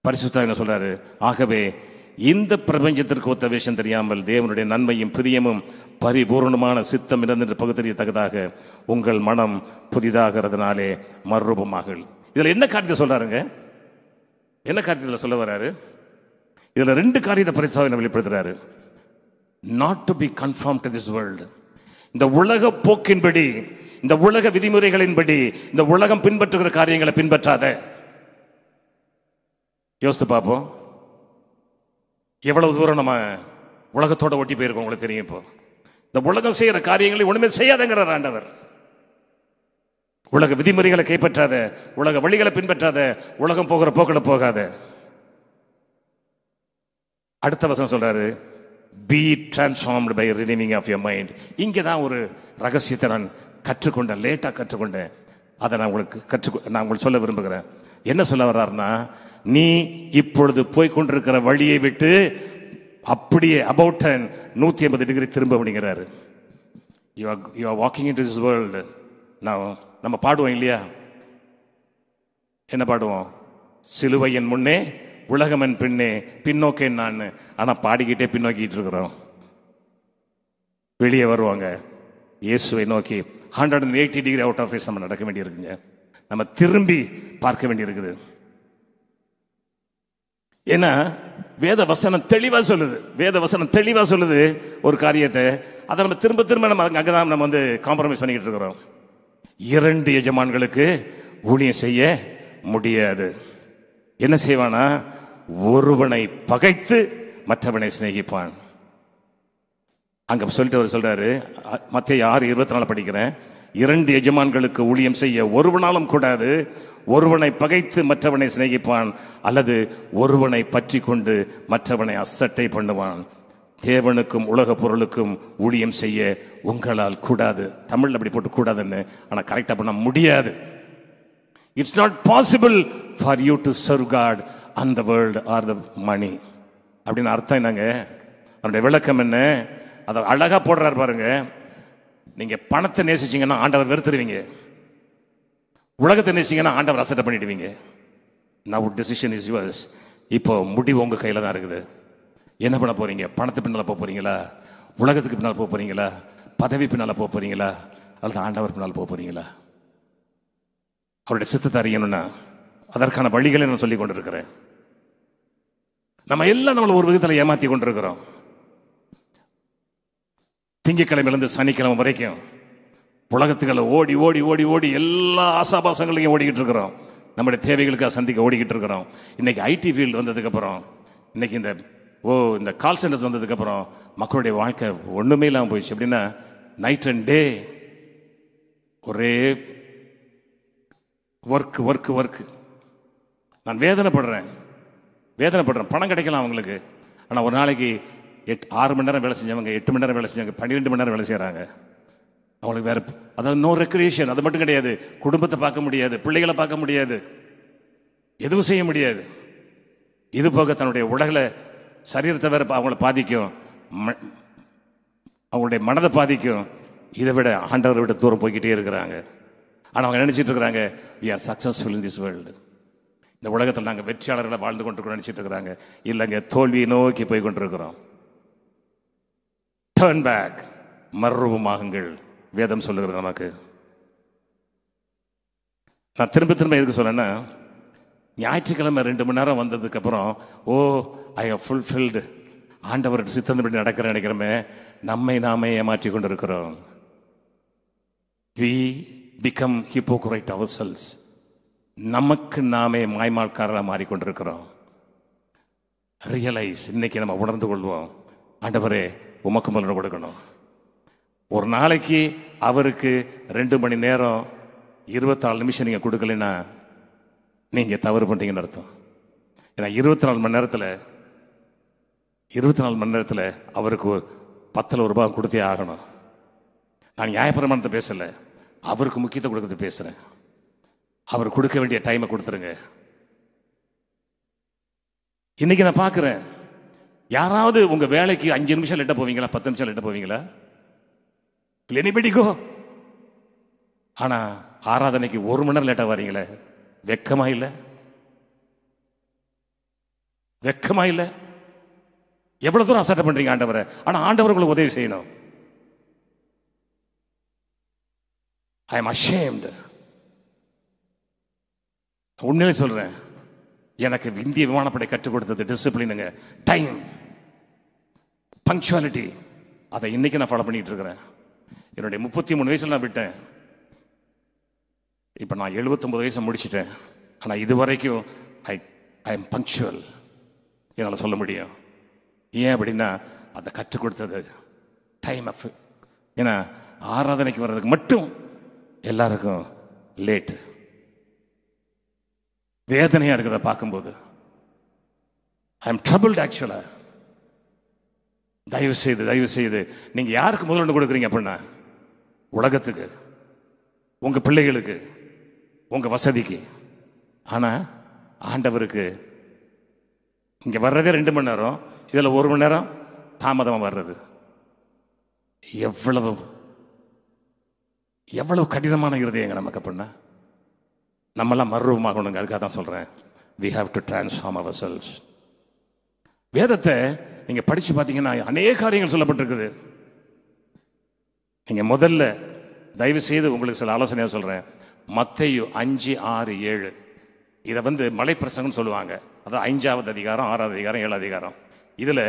பரிசுத்தம் என்ன சொல்றாரு, ஆகவே இந்த பிரபஞ்சத்திற்கு ஒத்த வேஷம் தெரியாமல் தேவனுடைய நன்மையும் பிரியமும் பரிபூர்ணமான சித்தம் இருந்து பகுத்தறியத்தக்கதாக உங்கள் மனம் புதிதாகிறதுனாலே மறுரூபமாக. இதுல என்ன காரியத்தை சொல்றாருங்க, என்ன காரியத்தில் சொல்ல வர்றாரு, இதுல 2 காரியத்தை பரிசுத்தம் வெளிப்படுத்துறாரு. Not to be conform to this world. இந்த உலக போக்கின்படி, இந்த உலக விதிமுறைகளின்படி, இந்த உலகம் பின்பற்றுகிற காரியங்களை பின்பற்றாத. யோசித்து பார்ப்போம், எவ்வளவு தூரம் நம்ம உலகத்தோட ஒட்டி போயிருக்கோம். உங்களுக்கு தெரியும், இப்போ இந்த உலகம் செய்யற காரியங்களை ஒண்ணுமே செய்யாதங்கிறார் ஆண்டவர். உலக விதிமுறைகளை கைப்பற்றாத, உலக வழிகளை பின்பற்றாத, உலகம் போகிற போக்கில் போகாத. அடுத்த வசனம் சொல்றாரு, be transformed by renewing of your mind. இங்கே தான் ஒரு ரகசியத்தை நான் கற்றுக்கொண்டேன், லேட்டா கற்றுக்கொண்டேன். அதை நான் உங்களுக்கு சொல்ல விரும்புகிறேன். என்ன சொல்ல வர்றாருன்னா, நீ இப்பொழுது போய்கொண்டிருக்கிற வழியை விட்டு அப்படியே about 180 டிகிரி திரும்ப அப்படிங்கிறாரு. you are walking into this world. நம்ம பாடுவோம் இல்லையா, என்ன பாடுவோம், சிலுவையின் முன்னே உலகமன் பின்னே பின்னோக்கேன் நான். ஆனா பாடிக்கிட்டே பின்னோக்கிட்டு இருக்கிறோம். வெளியே வருவாங்க இயேசுவை நோக்கி 180 டிகிரி அவுட் ஆஃப் ஃபேஸ் நம்ம நடக்க வேண்டியிருக்குங்க. நம்ம திரும்பி பார்க்க வேண்டியிருக்குது. ஏன்னா வேத வசனம் தெளிவா சொல்லுது, வேத வசனம் தெளிவா சொல்லுது ஒரு காரியத்தை. அதை நம்ம திரும்ப திரும்ப நம்ம அங்கதான் நம்ம வந்து காம்ப்ரமைஸ் பண்ணிக்கிட்டு இருக்கிறோம். 2 எஜமான்களுக்கு ஊழியம் செய்ய முடியாது. என்ன செய்வானா? ஒருவனை பகைத்து மற்றவனை சிநேகிப்பான். அங்க சொல்லிட்டு அவர் சொல்றாரு, மத்தேயு 6:24 படிக்கிறேன், 2 எஜமான்களுக்கு ஊழியம் செய்ய ஒருவனாலும் கூடாது. ஒருவனை பகைத்து மற்றவனை சிநேகிப்பான், அல்லது ஒருவனை பற்றி கொண்டு மற்றவனை அசட்டை பண்ணுவான். தேவனுக்கும் உலக பொருளுக்கும் ஊழியம் செய்ய உங்களால் கூடாது. தமிழ்ல அப்படி போட்டு கூடாதுன்னு, ஆனா கரெக்டா பண்ண முடியாது. It's not possible for you to serve God and the world or the money. அப்படின்னு அர்த்தம் என்னங்க? அவருடைய விளக்கம் என்ன? அதை அழகா போடுறாரு பாருங்க. நீங்க பணத்தை நேசிச்சீங்கன்னா ஆண்டவர் வெறுத்துருவீங்க. உலகத்தை நேசிங்கன்னா ஆண்டவர் அசட்டை பண்ணிடுவீங்க. Now decision is yours. இப்போ முடிவு உங்க கையில தான் இருக்குது. என்ன பண்ண போறீங்க? பணத்து பின்னால போக போறீங்களா? உலகத்துக்கு பின்னால் போக போறீங்களா? பதவி பின்னால போக போறீங்களா? அல்லது ஆண்டவர் பின்னால் போக போறீங்களா? அவருடைய சித்தத்தை அறியணும்னா அதற்கான வழிகளை நான் சொல்லிக் கொண்டிருக்கிறேன். நம்ம எல்லாம் நம்மளை ஒரு விதத்தில் ஏமாத்தி கொண்டிருக்கிறோம். திங்கக்கிழமையிலிருந்து சனிக்கிழமை வரைக்கும் உலகத்துக்களை ஓடி ஓடி ஓடி ஓடி எல்லா ஆசாபாசங்களையும் ஓடிக்கிட்டு இருக்கிறோம். நம்முடைய தேவைகளுக்காக சந்திக்க ஓடிக்கிட்டு இருக்கிறோம். இன்னைக்கு ஐடி ஃபீல்டு வந்ததுக்கப்புறம், இன்னைக்கு இந்த கால் சென்டர்ஸ் வந்ததுக்கப்புறம் மக்களுடைய வாழ்க்கை ஒன்றுமே இல்லாமல் போயிடுச்சு. எப்படின்னா நைட் அண்ட் டே ஒரே ஒர்க் ஒர்க் ஒர்க். நான் வேதனைப்படுறேன். பணம் கிடைக்கலாம் அவங்களுக்கு. ஆனால் ஒரு நாளைக்கு 6 மணி நேரம் வேலை செஞ்சவங்க 8 மணி நேரம் வேலை செஞ்சவங்க 12 மணி நேரம் வேலை செய்கிறாங்க. அவங்களுக்கு வேற, அதாவது நோ ரெக்ரியேஷன். அது மட்டும் கிடையாது, குடும்பத்தை பார்க்க முடியாது, பிள்ளைகளை பார்க்க முடியாது, எதுவும் செய்ய முடியாது. இது போக தன்னுடைய உடலை, சரீரத்தை வேற அவங்கள பாதிக்கும், அவங்களுடைய மனதை பாதிக்கும். இதை விட ஆண்டவரை விட தூரம் போய்கிட்டே இருக்கிறாங்க. ஆனால் அவங்க நினைச்சிட்டு இருக்கிறாங்க, we are successful in this world. இந்த உலகத்தில் நாங்கள் வெற்றியாளர்களை வாழ்ந்து கொண்டிருக்கிறோம் நினைச்சிட்டு இருக்கிறாங்க. இல்லைங்க, தோல்வியை நோக்கி போய் கொண்டிருக்கிறோம். டர்ன் பேக், மறுரூபமாகுங்கள், வேதம் சொல்லுகிறது நமக்கு. நான் திரும்ப திரும்ப எதுக்கு சொன்னேன்னா, ஞாயிற்றுக்கிழமை 2 மணி நேரம் வந்ததுக்கு அப்புறம் ஐ ஹவ் ஃபுல்ஃபில்டு, ஆண்டவர் சித்தந்தபடி நடக்கிற நினைக்கிறோமே, நம்மை நாமே ஏமாற்றி கொண்டிருக்கிறோம். we become hypocrite ourselves. நமக்கு நாமே மாய்மாழ்காரராக மாறிக்கொண்டிருக்கிறோம். ரியலைஸ், இன்னைக்கு நம்ம உணர்ந்து கொள்வோம், ஆண்டவரே உமக்கு முதல்ல கொடுக்கணும். ஒரு நாளைக்கு அவருக்கு 2 மணி நேரம் 24 நிமிஷம் நீங்க கொடுக்கலன்னா நீங்க தவறு பண்றீங்கன்னு அர்த்தம். ஏன்னா 24 மணி நேரத்தில் அவருக்கு 10 ரூபாய் கொடுத்தே ஆகணும். நான் நியாயப்பிரமாணத்தை பேசல, அவருக்கு முக்கியத்துவம் கொடுக்கறது பேசுறேன். அவர் கொடுக்க வேண்டிய டைமை கொடுத்துருங்க. இன்னைக்கு நான் பார்க்கிறேன், யாராவது உங்க வேலைக்கு 5 நிமிஷம் லேட்டா போவீங்களா? 10 நிமிஷம் லேட்டா போவீங்களா? எனிபடிக்கோ. ஆனா ஆராதனைக்கு 1 மணி நேரம் லேட்டா வரீங்களே, வெக்கமா இல்லை? வெக்கமா இல்லை? எவ்வளவு தூரம் அசட்டை பண்றீங்க ஆண்டவரை. ஆனா ஆண்டவர் உங்களுக்கு உதவி செய்யணும். I am ashamed. உண்மையிலே சொல்றேன், எனக்கு இந்திய விமானப்படை கற்றுக் கொடுத்தது டிசிப்ளினுங்க, டைம், பங்க்சுவாலிட்டி. அதை இன்னைக்கு நான் ஃபாலோ பண்ணிட்டு இருக்கிறேன். என்னுடைய 33 வயசுல நான் விட்டேன். இப்போ நான் 79 வயசு முடிச்சிட்டேன். ஆனால் இது வரைக்கும் ஐ எம் பங்க்சுவல் என்னால் சொல்ல முடியும். ஏன் அப்படின்னா அதை கற்றுக் கொடுத்தது டைம் ஆஃப். ஏன்னா ஆராதனைக்கு வர்றதுக்கு மட்டும் எல்லாருக்கும் லேட்டு. வேதனையா இருக்கிறத பார்க்கும்போது ஐ எம் ட்ரபிள்ட் ஆக்சுவலா. தயவு செய்து நீங்க யாருக்கு முதலிடம் கொடுக்குறீங்க அப்படின்னா, உலகத்துக்கு, உங்க பிள்ளைகளுக்கு, உங்க வசதிக்கு. ஆனா ஆண்டவருக்கு இங்க வர்றதே 2 மணி நேரம், இதுல 1 மணி நேரம் தாமதமா வர்றது. எவ்வளவு எவ்வளவு கடினமான இருதயங்க நமக்கு அப்படின்னா. நம்மெல்லாம் மறுரூபமாகணுங்க. அதுக்காக தான் சொல்றேன், we have to transform ourselves. வேதத்தை நீங்க படிச்சு பார்த்தீங்கன்னா அநேக காரியங்கள் சொல்லப்பட்டிருக்குது. நீங்க முதல்ல தயவு செய்து உங்களுக்கு சில ஆலோசனையா சொல்றேன். மத்தேயு 5, 6, 7 இதை மலை பிரசங்கம்னு சொல்லுவாங்க. அதான் 5வது அதிகாரம், 6வது அதிகாரம், 7வது அதிகாரம். இதுல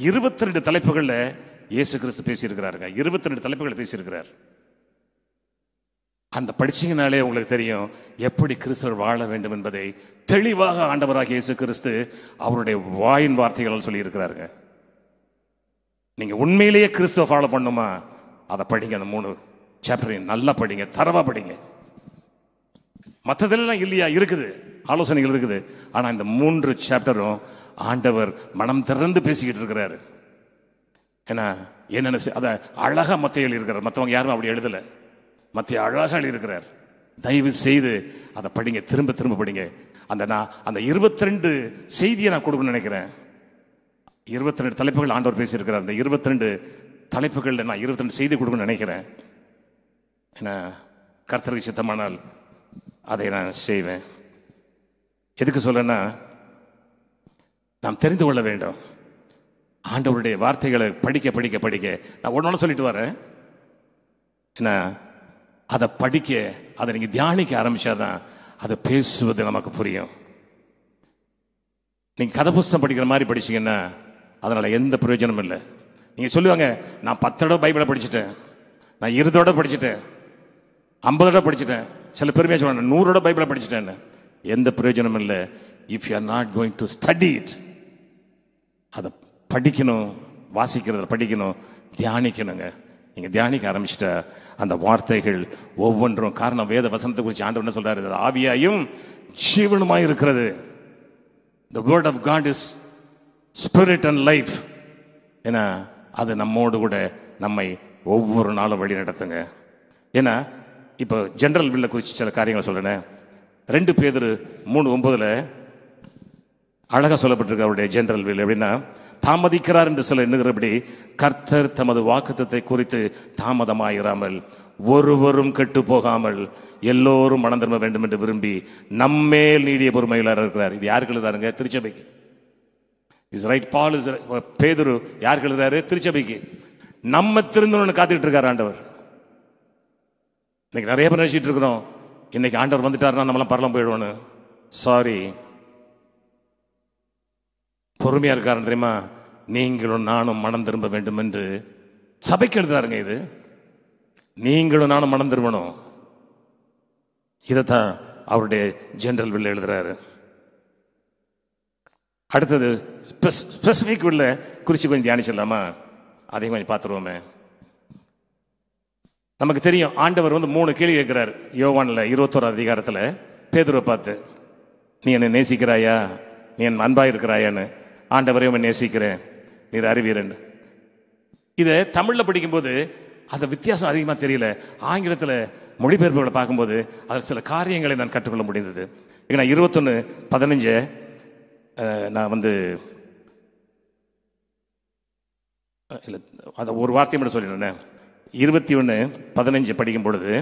22 தலைப்புகள்ல இயேசு கிறிஸ்து பேசியிருக்கிறாருங்க. 22 தலைப்புகள் பேசியிருக்கிறார். அந்த படிச்சீங்கனாலே உங்களுக்கு தெரியும் எப்படி கிறிஸ்தவர் வாழ வேண்டும் என்பதை தெளிவாக ஆண்டவராகிய இயேசு கிறிஸ்து அவருடைய வாயின் வார்த்தைகளால் சொல்லி இருக்கிறாருங்க. நீங்க உண்மையிலேயே கிறிஸ்துவ ஃபாலோ பண்ணுமா, அதை படிங்க. அந்த 3 சாப்டரையும் நல்லா படிங்க, தரவா படிங்க. மற்றதெல்லாம் இல்லையா, இருக்குது, ஆலோசனைகள் இருக்குது. ஆனா இந்த 3 சாப்டரும் ஆண்டவர் மனம் திறந்து பேசிக்கிட்டு இருக்கிறாரு. ஏன்னா என்னென்ன அதை அழகா மத்தியில் இருக்கிறார். மற்றவங்க யாரும் அப்படி எழுதலை, மத்திய அழகாக எழுதியிருக்கிறார். தயவு செய்து அதை படிங்க, திரும்ப திரும்ப படிங்க. நான் அந்த 22 செய்தியை நான் கொடுக்கணும்னு நினைக்கிறேன். 22 தலைப்புகள் ஆண்டவர் பேசியிருக்கிறார். அந்த 22 தலைப்புகளில் நான் 22 செய்தி கொடுக்கணும்னு நினைக்கிறேன். ஏன்னா கர்த்தருக்கு சித்தமானால் அதை நான் செய்வேன். எதுக்கு சொல்றேன்னா, நாம் தெரிந்து கொள்ள வேண்டும். ஆண்டவருடைய வார்த்தைகளை படிக்க படிக்க படிக்க நான் ஒன்று சொல்லிட்டு வரேன். ஏன்னா அதை படிக்க, அதை நீங்கள் தியானிக்க ஆரம்பிச்சாதான் அதை பேசுவது நமக்கு புரியும். நீங்கள் கதை புஸ்தகம் படிக்கிற மாதிரி படிச்சீங்கன்னா அதனால் எந்த பிரயோஜனமும் இல்லை. நீங்கள் சொல்லுவாங்க, நான் 10 தடவை பைபிளை படிச்சுட்டேன், நான் 20 தடவை படிச்சுட்டேன், 50 தடவை படிச்சுட்டேன். சில பெருமையாக சொல்லுவாங்க 100 தடவை பைபிளை படிச்சுட்டேன்னு. எந்த பிரயோஜனமும் இல்லை. If you are not going to study it, அதை படிக்கணும், வாசிக்கிறத படிக்கணும், தியானிக்கணுங்க. நீங்கள் தியானிக்க ஆரம்பிச்சிட்ட அந்த வார்த்தைகள் ஒவ்வொன்றும், காரணம் வேத வசனத்தை குறித்து ஆண்டவர் என்ன சொல்றாரு, அது ஆவியாயும் ஜீவனுமாய் இருக்கிறது. The word of God is spirit and life. ஏன்னா அது நம்மோடு கூட நம்மை ஒவ்வொரு நாளும் வழி நடத்துங்க. ஏன்னா இப்போ ஜெனரல் வில்லை குறித்து சில காரியங்களை சொல்றேன். 2 பேதுரு 3:9 அழகா சொல்லப்பட்டிருக்கு அவருடைய ஜெனரல் வில். எப்படின்னா, தாமதிக்கிறார் என்று சொல்ல எண்ணுகிறபடி கர்த்தர் தமது வாக்குத்தத்தை குறித்து தாமதமாயிராமல் ஒருவரும் கெட்டு போகாமல் எல்லோரும் மனம் திரும்ப வேண்டும் என்று விரும்பி நம்மேல் நீடிய பொறுமையில் இருக்கிறார். இது யாருக்கு எழுதாருங்க? திருச்சபைக்கு. Is right. பால் இஸ் பேதுரு யாருக்கு எழுதுறாரு? திருச்சபைக்கு. நம்ம திருந்தணும்னு காத்துட்டு இருக்காரு ஆண்டவர். இன்னைக்கு நிறைய பேர் நினைச்சிட்டு இருக்கிறோம், இன்னைக்கு ஆண்டவர் வந்துட்டாருன்னா நம்மளாம் பரலம் போயிடுவோன்னு. சாரி, பொறுமையா இருக்காரு தெரியுமா? நீங்களும் நானும் மனம் திரும்ப வேண்டும் என்று சபைக்கு எழுதுறாருங்க. இது நீங்களும் நானும் மனம் திரும்பணும். இதைத்தான் அவருடைய ஜெனரல் வில் எழுதுறாரு. அடுத்தது ஸ்பெசிபிக் வில் குறித்து கொஞ்சம் தியானிச்சிடலாமா? அதையும் கொஞ்சம் பார்த்துருவோமே. நமக்கு தெரியும், ஆண்டவர் 3 கேள்வி கேட்கிறார். யோவான்ல 21 அதிகாரத்தில் பேதுருவை பார்த்து, நீ என்னை நேசிக்கிறாயா, நீ என் அன்பாக இருக்கிறாயான்னு. ஆண்டவரையும் நேசிக்கிறேன், நீர் அறிவீரன். இதை தமிழில் படிக்கும்போது அந்த வித்தியாசம் அதிகமாக தெரியல. ஆங்கிலத்தில் மொழிபெயர்ப்புகளை பார்க்கும்போது அதில் சில காரியங்களை நான் கற்றுக்கொள்ள முடிந்தது. ஏன்னா 21:15 நான் இல்லை, அதை ஒரு வார்த்தையை மட்டும் சொல்லிடுறேன். 21:15 படிக்கும் பொழுது,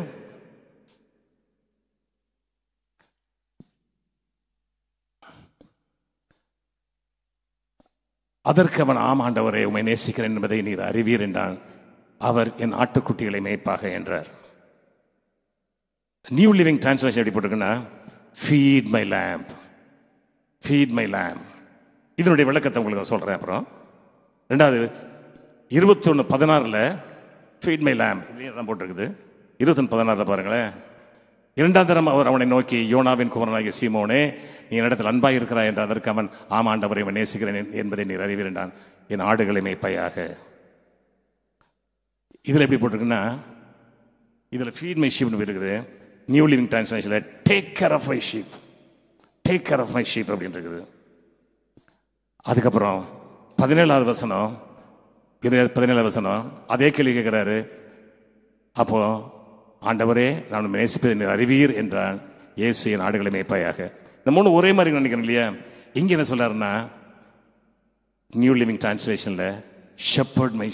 அதற்கு அவன், ஆம் ஆண்டவரே, உம்மை நேசிக்கிறேன் என்பதை நீர் அறிவீர் என்றான். அவர் என் ஆட்டுக்குட்டிகளை மேய்ப்பாக என்றார். நியூ லிவிங் டிரான்ஸ்லேஷன் எப்படி போட்டிருக்குன்னா, feed my lamb, feed my lamb. இதனுடைய விளக்கத்தை உங்களுக்கு சொல்றேன். அப்புறம் 2வது 21:16 ஃபீட் மை லேம்ப், இதே தான் போட்டிருக்குது. 21:16 பாருங்களேன். 2வது தரம் அவர் அவனை நோக்கி, யோனாவின் குமாரனாகிய சீமோனே, நீ என்னிடத்தில் அன்பாய் இருக்கிறாய் என்று. அதற்கு அவன், ஆம் ஆண்டவரை நேசிக்கிறேன் என்பதை நீர் அறிவீர் என்றான். என் ஆடுகளை மேய்ப்பாயாக. இதில் எப்படி போட்டிருக்குன்னா, இதில் ஃபீட் மை ஷீப்னு இருக்குது. நியூ லிவிங் டிரான்ஸ்லேஷனில் take care of my sheep, take care of my sheep அப்படின்னு இருக்குது. அதுக்கப்புறம் 17வது வசனம், 17வது வசனம் அதே கேள்வி கேட்கிறாரு. அப்போ ஆண்டவரே, நான் நேசிப்பதை நீர் அறிவீர் என்றான். இயேசு என் ஆடுகளை மேய்ப்பாயாக. இந்த 3 ஒரே மாதிரி நினைக்கிறேன் இல்லையா? இங்கே என்ன சொல்றாருன்னா, நியூ லிவிங் டிரான்ஸ்லேஷனில் ஷெப்பர்ட் மை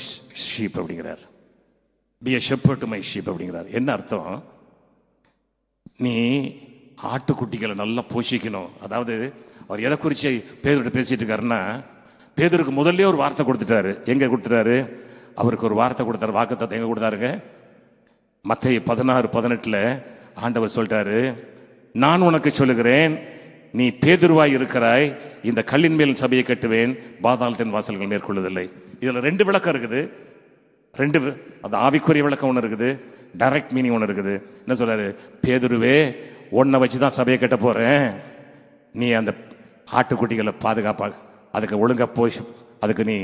ஷீப் அப்படிங்கிறார். Be a shepherd to my sheep அப்படிங்கிறார். என்ன அர்த்தம்? நீ ஆட்டுக்குட்டிகளை நல்லா போஷிக்கணும். அதாவது அவர் எதை குறித்து பேதுருட்ட பேசிட்டு இருக்காருன்னா, பேதுருக்கு முதல்ல ஒரு வார்த்தை கொடுத்துட்டாரு. எங்க கொடுத்துட்டாரு? அவருக்கு ஒரு வார்த்தை கொடுத்தாரு, வாக்குத்தத்தம். எங்க கொடுத்தாருங்க? மத்தேயு 16:18 ஆண்டவர் சொல்லிட்டாரு, நான் உனக்கு சொல்லுகிறேன், நீ பேதுருவாய் இருக்கிறாய், இந்த கல்லின் மேல் சபையை கட்டுவேன், பாதாளத்தின் வாசல்கள் மேற்கொள்வதில்லை. இதுல 2 விளக்கம் இருக்குது. 2 அது ஆவிக்குரிய விளக்கம் ஒன்று இருக்குது, டைரக்ட் மீனிங் ஒன்று இருக்குது. என்ன சொல்றாரு? பேதுருவே, உன்னை வச்சு தான் சபையை கட்ட போறேன். நீ அந்த ஆட்டுக்குட்டிகளை பாதுகாப்பாக அதுக்கு ஒழுங்கா போய் அதுக்கு நீ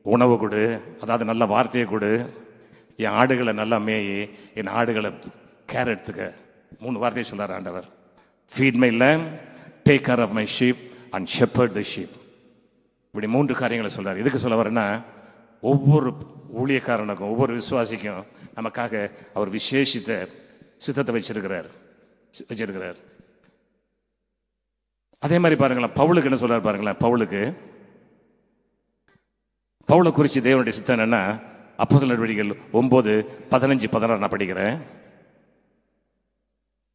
உணவு கொடு, அதாவது நல்ல வார்த்தையை கொடு, என் ஆடுகளை நல்லா மேயி, என் ஆடுகளை கேர் எடுத்துக்க. 3 வார்த்தையை சொல்றாரு ஆண்டவர். Feed my lamb, take care of my sheep and shepherd the sheep. இப்படி 3 காரியங்களை சொல்றாரு. எதுக்கு சொல்ல வரேன்னா, ஒவ்வொரு ஊழியக்காரனுக்கும் ஒவ்வொரு விசுவாசிக்கும் நமக்காக அவர் விசேஷித்த சித்தத்தை வச்சிருக்கிறார். அதே மாதிரி பாருங்களேன், பவுலுக்கு என்ன சொல்றாரு பாருங்களேன். பவுலை குறித்து தேவனுடைய சித்தம் என்னன்னா, அப்போஸ்தலர் நடவடிக்கைகள் 9:15-16 நான் படிக்கிறேன்.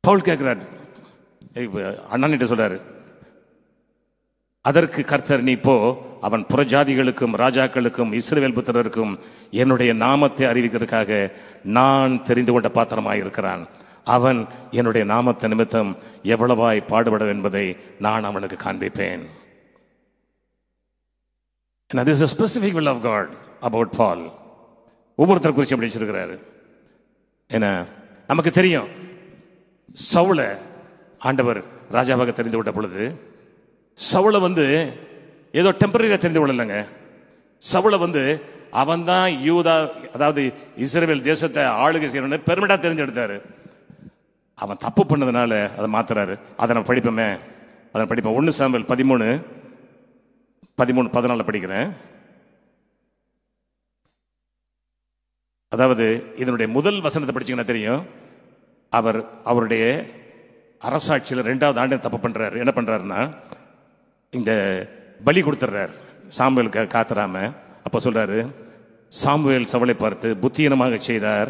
பவுல் கேட்கிறார், அண்ணன்கிட்ட சொல்றாரு, அதற்கு கர்த்தர், நீ போ, அவன் புறஜாதிகளுக்கும் ராஜாக்களுக்கும் இஸ்ரவேல் புத்திரருக்கும் என்னுடைய நாமத்தை அறிவிக்கிறதுக்காக நான் தெரிந்து கொண்ட பாத்திரமாய் இருக்கிறான். அவன் என்னுடைய நாமத்தை நிமித்தம் எவ்வளவாய் பாடுபடும் என்பதை நான் அவனுக்கு காண்பிப்பேன். This is a specific will of God about Paul. ஒவ்வொருத்தரை குறித்து அப்படி வச்சிருக்கிறாரு. ஏன்னா நமக்கு தெரியும், சவுலை ஆண்டவர் ராஜாவாக தெரிந்து விட்ட பொழுது சவுலை ஏதோ டெம்பரரியாக தெரிந்து கொள்ளலைங்க. சவுலை அவன் தான் யூதா, அதாவது இஸ்ரவேல் தேசத்தை ஆளுகை செய்யணும்னு பெருமிடா தெரிஞ்செடுத்தாரு. அவன் தப்பு பண்ணதுனால அதை மாத்துறாரு. அதை நான் படிப்பேன். 1 சாமுவேல் 13:14 படிக்கிறேன். அதாவது இதனுடைய முதல் வசனத்தை படிச்சீங்கன்னா தெரியும், அவருடைய அரசாட்சியில் 2வது ஆண்டு தப்பு பண்றாரு. என்ன பண்றாருன்னா, இந்த பலி கொடுத்துட்றார் சாமுவேல் காத்துறாம. அப்ப சொல்றாரு, சாமுவேல் சவுலை பார்த்து புத்தியீனமாக செய்தார்,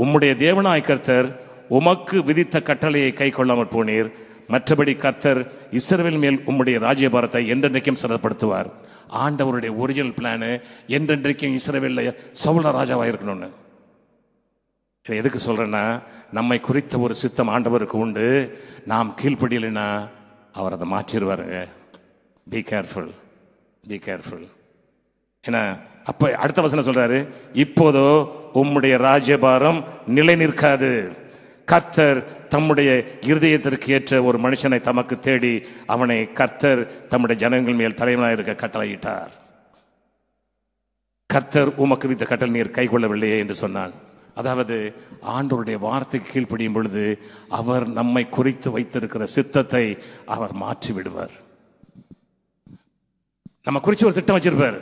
உம்முடைய தேவனாய் கர்த்தர் உமக்கு விதித்த கட்டளையை கை கொள்ளாமற் போனீர். மற்றபடி கர்த்தர் இஸ்ரவேல் மேல் உம்முடைய ராஜ்யபாரத்தை என்றென்றைக்கும் சிறப்படுத்துவார். ஆண்டவருடைய ஒரிஜினல் பிளானு என்றென்றைக்கும் இஸ்ரவேல்ல சவுல ராஜாவாக இருக்கணும்னு. இதை எதுக்கு சொல்றேன்னா, நம்மை குறித்த ஒரு சித்தம் ஆண்டவருக்கு உண்டு. நாம் கீழ்ப்படியலைன்னா அவர் அதை மாற்றிடுவாருங்க. Be careful. ஏன்னா அப்ப அடுத்த வசனம் சொல்றாரு, இப்போதோ உம்முடைய ராஜ்யபாரம் நிலை நிற்காது. கர்த்தர் தம்முடைய இருதயத்திற்கு ஏற்ற ஒரு மனுஷனை தமக்கு தேடி அவனை கர்த்தர் தம்முடைய ஜனங்கள் மேல் தலைவனாக இருக்க கட்டளையிட்டார். கர்த்தர் உமக்கு விதித்த கட்டளை நீர் கை கொள்ளவில்லையே என்று சொன்னான். அதாவது ஆண்டவருடைய வார்த்தைக்கு கீழ்ப்படியும் பொழுது அவர் நம்மை குறித்து வைத்திருக்கிற சித்தத்தை அவர் மாற்றி விடுவார். நம்ம குறித்து ஒரு திட்டம் வச்சிருப்பார்.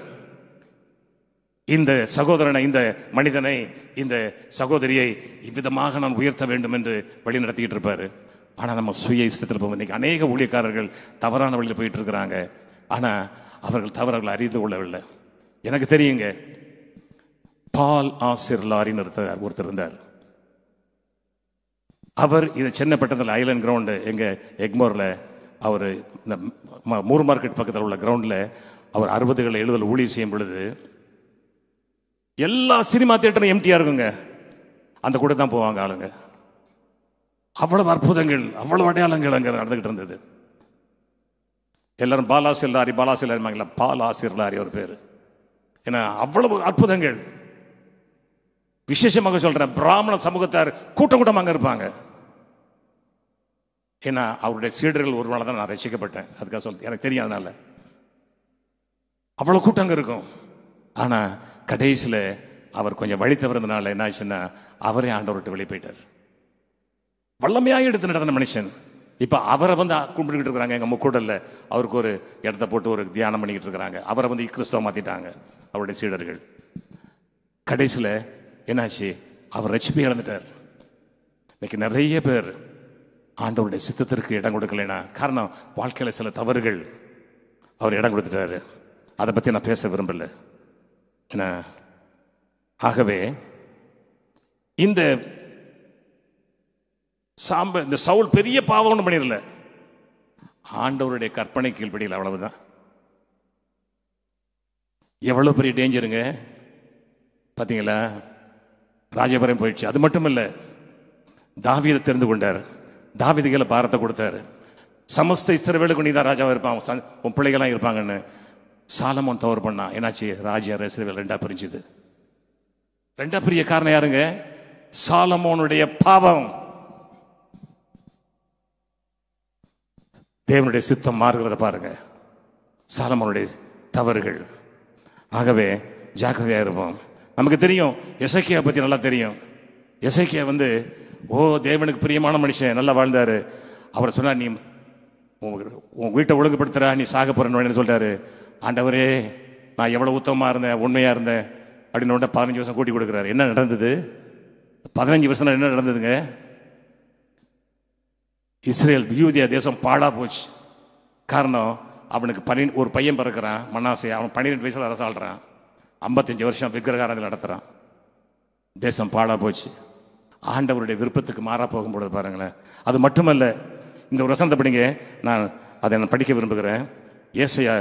இந்த சகோதரனை, இந்த மனிதனை, இந்த சகோதரியை இவ்விதமாக நான் உயர்த்த வேண்டும் என்று வழி நடத்திக்கிட்டு இருப்பாரு. ஆனா நம்ம சுய இஷ்டத்தில் போகும். இன்னைக்கு அநேக ஊழியக்காரர்கள் தவறான வழியில் போயிட்டு இருக்கிறாங்க. ஆனா அவர்கள் தவறுகளை அறிந்து கொள்ளவில்லை. எனக்கு தெரியுங்க, பால் ஆசிர் லாரின்னு ஒருத்தர் இருந்தார். அவர் இது சென்னப்பட்டதில் ஐலண்ட் கிரவுண்டு எங்க எக்மோர்ல, அவர் இந்த மூர் மார்க்கெட் பக்கத்தில் உள்ள கிரவுண்டில் அவர் 60களில் 70 ஊழியம் செய்யும் பொழுது எல்லா சினிமா தியேட்டரும் எம்டியா இருக்குங்க. அந்த கூட தான் போவாங்க ஆளுங்க. அவ்வளவு அற்புதங்கள், அவ்வளவு அடையாளங்கள் அங்கே நடந்துகிட்டு இருந்தது. எல்லாரும் பாலாசிர் லாரி பால் ஆசிர் லாரி ஒரு பேரு. ஏன்னா அவ்வளவு அற்புதங்கள். விசேஷமாக சொல்றேன், பிராமண சமூகத்தார் கூட்டம் அங்க இருப்பாங்க. ஏன்னா அவருடைய சீடர்கள் ஒரு நாள் தான் நான் ரசிக்கப்பட்டேன். அதுக்காக சொல்ல எனக்கு தெரியும். அதனால அவ்வளவு கூட்டம் இருக்கும். ஆனா கடைசியில் அவர் கொஞ்சம் வழி தவறுறதுனால என்ன ஆச்சுன்னா, அவரே ஆண்டவர்கிட்ட வெளியே போயிட்டார். வல்லமையாக எடுத்து நடந்த மனுஷன். இப்போ அவரை கும்பிட்டுக்கிட்டு இருக்கிறாங்க எங்கள் முக்கூடல்ல. அவருக்கு ஒரு இடத்த போட்டு ஒரு தியானம் பண்ணிக்கிட்டு இருக்கிறாங்க. அவரை கிறிஸ்தவ மாற்றிட்டாங்க அவருடைய சீடர்கள். கடைசியில் என்னாச்சு, அவர் ரட்சிப்பை இழந்துட்டார். இன்னைக்கு நிறைய பேர் ஆண்டவருடைய சித்தத்திற்கு இடம் கொடுக்கலைன்னா காரணம் வாழ்க்கையில் சில தவறுகள் அவர் இடம் கொடுத்துட்டாரு. அதை பற்றி நான் பேச விரும்பல. ஆகவே இந்த சவுல் பெரிய பாவம் ஒன்றும் பண்ணிடல, ஆண்டவருடைய கற்பனை கீழ்ப்படியில், அவ்வளவுதான். எவ்வளவு பெரிய டேஞ்சருங்க பாத்தீங்களா? ராஜபாரம் போயிடுச்சு. அது மட்டும் இல்ல, தாவீதை தெரிந்து கொண்டார். தாவீதுகளை பாரத்தை கொடுத்தாரு. சமஸ்த இஸ்ரவேலுக்கு நீ தான் ராஜாவா இருப்பான், உன் பிள்ளைகள்லாம் இருப்பாங்கன்னு. சாலமோன் தவறு பண்ணா, என்னாச்சு, ராஜ்யம் இஸ்ரவேல் 2 பிரிஞ்சுது. 2 பிரிய காரணம் யாருங்க? சாலமோனுடைய பாவம். தேவனுடைய சித்தம் மாறுகிறத பாருங்க. சாலமோனுடைய தவறுகள். ஆகவே ஜாக்கிரதையா இருப்போம். நமக்கு தெரியும், எசேக்கியா பத்தி நல்லா தெரியும். எசேக்கியா தேவனுக்கு பிரியமான மனுஷன், நல்லா வாழ்ந்தாரு. அவர் சொன்னார், நீ உன் வீட்டை ஒழுங்குபடுத்துற, நீ சாக போறன்னு சொல்றாரு. ஆண்டவரே, நான் எவ்வளவு உத்தமமா இருந்தேன், உண்மையா இருந்தேன் அப்படின்னு 15 வருஷம் கூட்டி கொடுக்குறாரு. என்ன நடந்தது? 15 வருஷம் என்ன நடந்ததுங்க? இஸ்ரேல் யூதியா தேசம் பாழா போச்சு. காரணம், அவனுக்கு ஒரு பையன் பிறக்கிறான், மனாசே. அவன் 12 வயசுல அரசாள்றான். 55 வருஷம் விக்கிரகாரங்கள் நடத்துறான். தேசம் பாழா போச்சு. ஆண்டவருடைய விருப்பத்துக்கு மாறா போகும்பொழுது பாருங்களேன். அது மட்டுமல்ல, இந்த ஒரு வசனத்தை படிங்க, அதை நான் படிக்க விரும்புகிறேன். ஏசாயா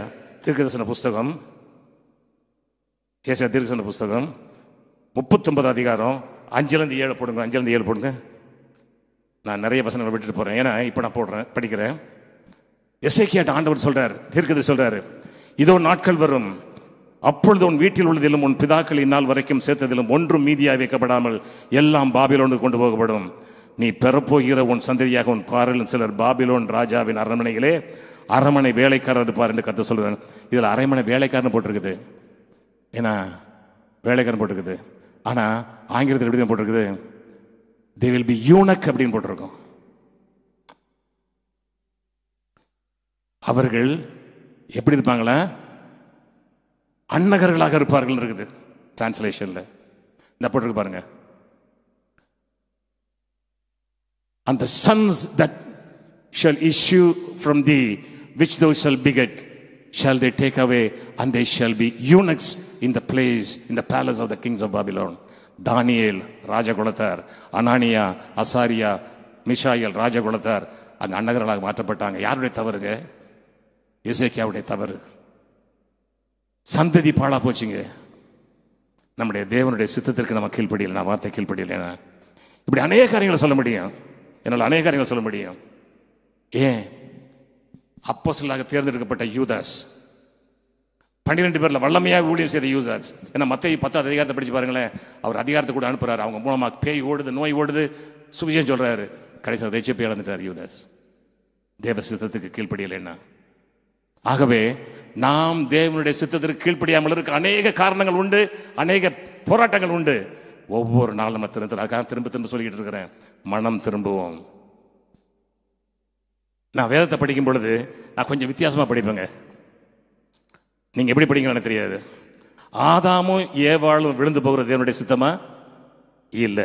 தீர்க்கதரிசன புஸ்தகம், ஏசாயா தீர்க்கதரிசன புஸ்தகம் 39 அதிகாரம் 5-7 போடுங்க. 5-7 போடுங்க. நான் நிறைய வசனங்களை விட்டுட்டு போறேன், ஏன்னா இப்போ நான் படிக்கிறேன். எசேக்கியாட்ட ஆண்டவர் சொல்றார், தீர்க்கதரிசி சொல்றாரு, இதோ நாட்கள் வரும், அப்பொழுது உன் வீட்டில் உள்ளதிலும் உன் பிதாக்கள் இந்நாள் வரைக்கும் சேர்த்ததிலும் ஒன்றும் மீதியாக வைக்கப்படாமல் எல்லாம் பாபிலோனுக்கு கொண்டு போகப்படும். நீ பெறப்போகிற உன் சந்ததியாக உன் பாரிலும் சிலர் பாபிலோன் ராஜாவின் அரண்மனைகளே அரண்மனை வேலைக்காரர் இருப்பார் என்று கருத்து சொல்கிறேன். இதில் அரண்மனை வேலைக்காரன் போட்டிருக்குது. ஏன்னா வேலைக்காரன் போட்டிருக்குது. ஆனால் ஆங்கிலத்தில் எப்படி போட்டிருக்குது? they will be eunuch அப்படின்னு போட்டிருக்கோம். அவர்கள் எப்படி இருப்பாங்களா? அன்னகர்களாக இருப்பார்கள் இருக்குது டிரான்ஸ்லேஷன்ல. இந்த போட்டிருக்கு பாருங்க. And the sons that shall issue from thee, which thou shalt beget, shall they take away, and they shall be eunuchs in the place, in the palace of the kings of Babylon. Daniel ராஜகுலத்தார், அனானியா, அசாரியா, Mishael ராஜகுலத்தார் அந்த அன்னகர்களாக மாற்றப்பட்டாங்க. யாருடைய தவறுங்க? எசேக்கியாவுடைய தவறு. சந்ததி பாழா போச்சுங்க. நம்முடைய தேவனுடைய சித்தத்திற்கு நம்ம கீழ்ப்படியல, நான் வார்த்தை கீழ்ப்படியல. இப்படி அநேக காரியங்களை சொல்ல முடியும், என்னால் அநேக காரியங்களை சொல்ல முடியும். ஏன் அப்போஸ்தலனாக தேர்ந்தெடுக்கப்பட்ட யூதாஸ், 12 பேர்ல வல்லமையாக ஊழியம் செய்த யூதாஸ். ஏன்னா மத்தேயு 10 அதிகாரத்தை படிச்சு பாருங்களேன். அவர் அதிகாரத்தை கூட அனுப்புறாரு. அவங்க மூலமா பேய் ஓடுது, நோய் ஓடுது, சுவிசேஷம் சொல்றாரு. கடைசியில் ரட்சிப்பை இழந்துட்டார் யூதாஸ், தேவ சித்தத்துக்கு கீழ்ப்படியலைன்னா. ஆகவே நாம் தேவனுடைய சித்தத்திற்கு கீழ்ப்படியாமல் இருக்க அநேக காரணங்கள் உண்டு, அநேக போராட்டங்கள் உண்டு. ஒவ்வொரு நாளும் நம்ம அதுக்காக திரும்ப திரும்ப சொல்லிக்கிட்டு இருக்கிறேன், மனம் திரும்புவோம். நான் வேதத்தை படிக்கும் பொழுது நான் கொஞ்சம் வித்தியாசமா படிப்பேங்க. நீங்க எப்படி படிக்கணும்னு தெரியாது. ஆதாமும் ஏவாளும் விழுந்து போகிறது தேவனுடைய சித்தமா? இல்ல.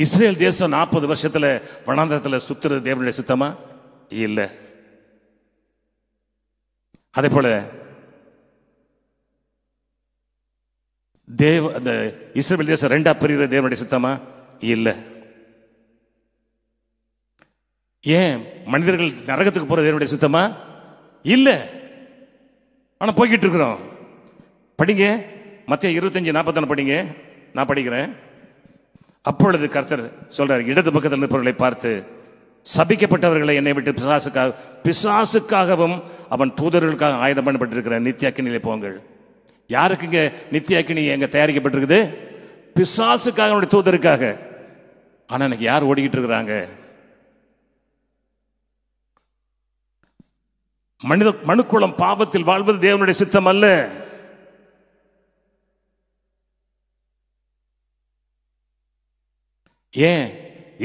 இஸ்ரேல் தேசம் 40 வருஷத்துல வனாந்தரத்துல சுத்துறது தேவனுடைய சித்தமா? இல்ல. அதே போல அந்த இஸ்ரேல் தேசம் 2ஆ பிரிகிற தேவனுடைய சித்தமா? இல்ல. ஏன் மனிதர்கள் நரகத்துக்கு போற தேவனுடைய சித்தமா? இல்ல. ஆனா போய்கிட்டு இருக்கிறோம். படிங்க, மத்தேயு 25:41 படிங்க. நான் படிக்கிறேன். அப்பொழுது கர்த்தர் சொல்றார், இடது பக்கத்தில் நிற்பவர்களை பார்த்து, சபிக்கப்பட்டவர்களை என்னை விட்டு பிசாசுக்காகவும் அவன் தூதர்களுக்காக ஆயுதம் பண்ணப்பட்டிருக்கிற நித்திய அக்கினியிலே போங்கள். யாருக்குங்க நித்திய அக்கினி எங்க தயாரிக்கப்பட்டிருக்குது? பிசாசுக்காக, அவனுடைய தூதருக்காக. ஆனா எனக்கு யார் ஓடிக்கிட்டு இருக்கிறாங்க? மனுக்குளம் பாவத்தில் வாழ்வது தேவனுடைய சித்தம் அல்ல. ஏன்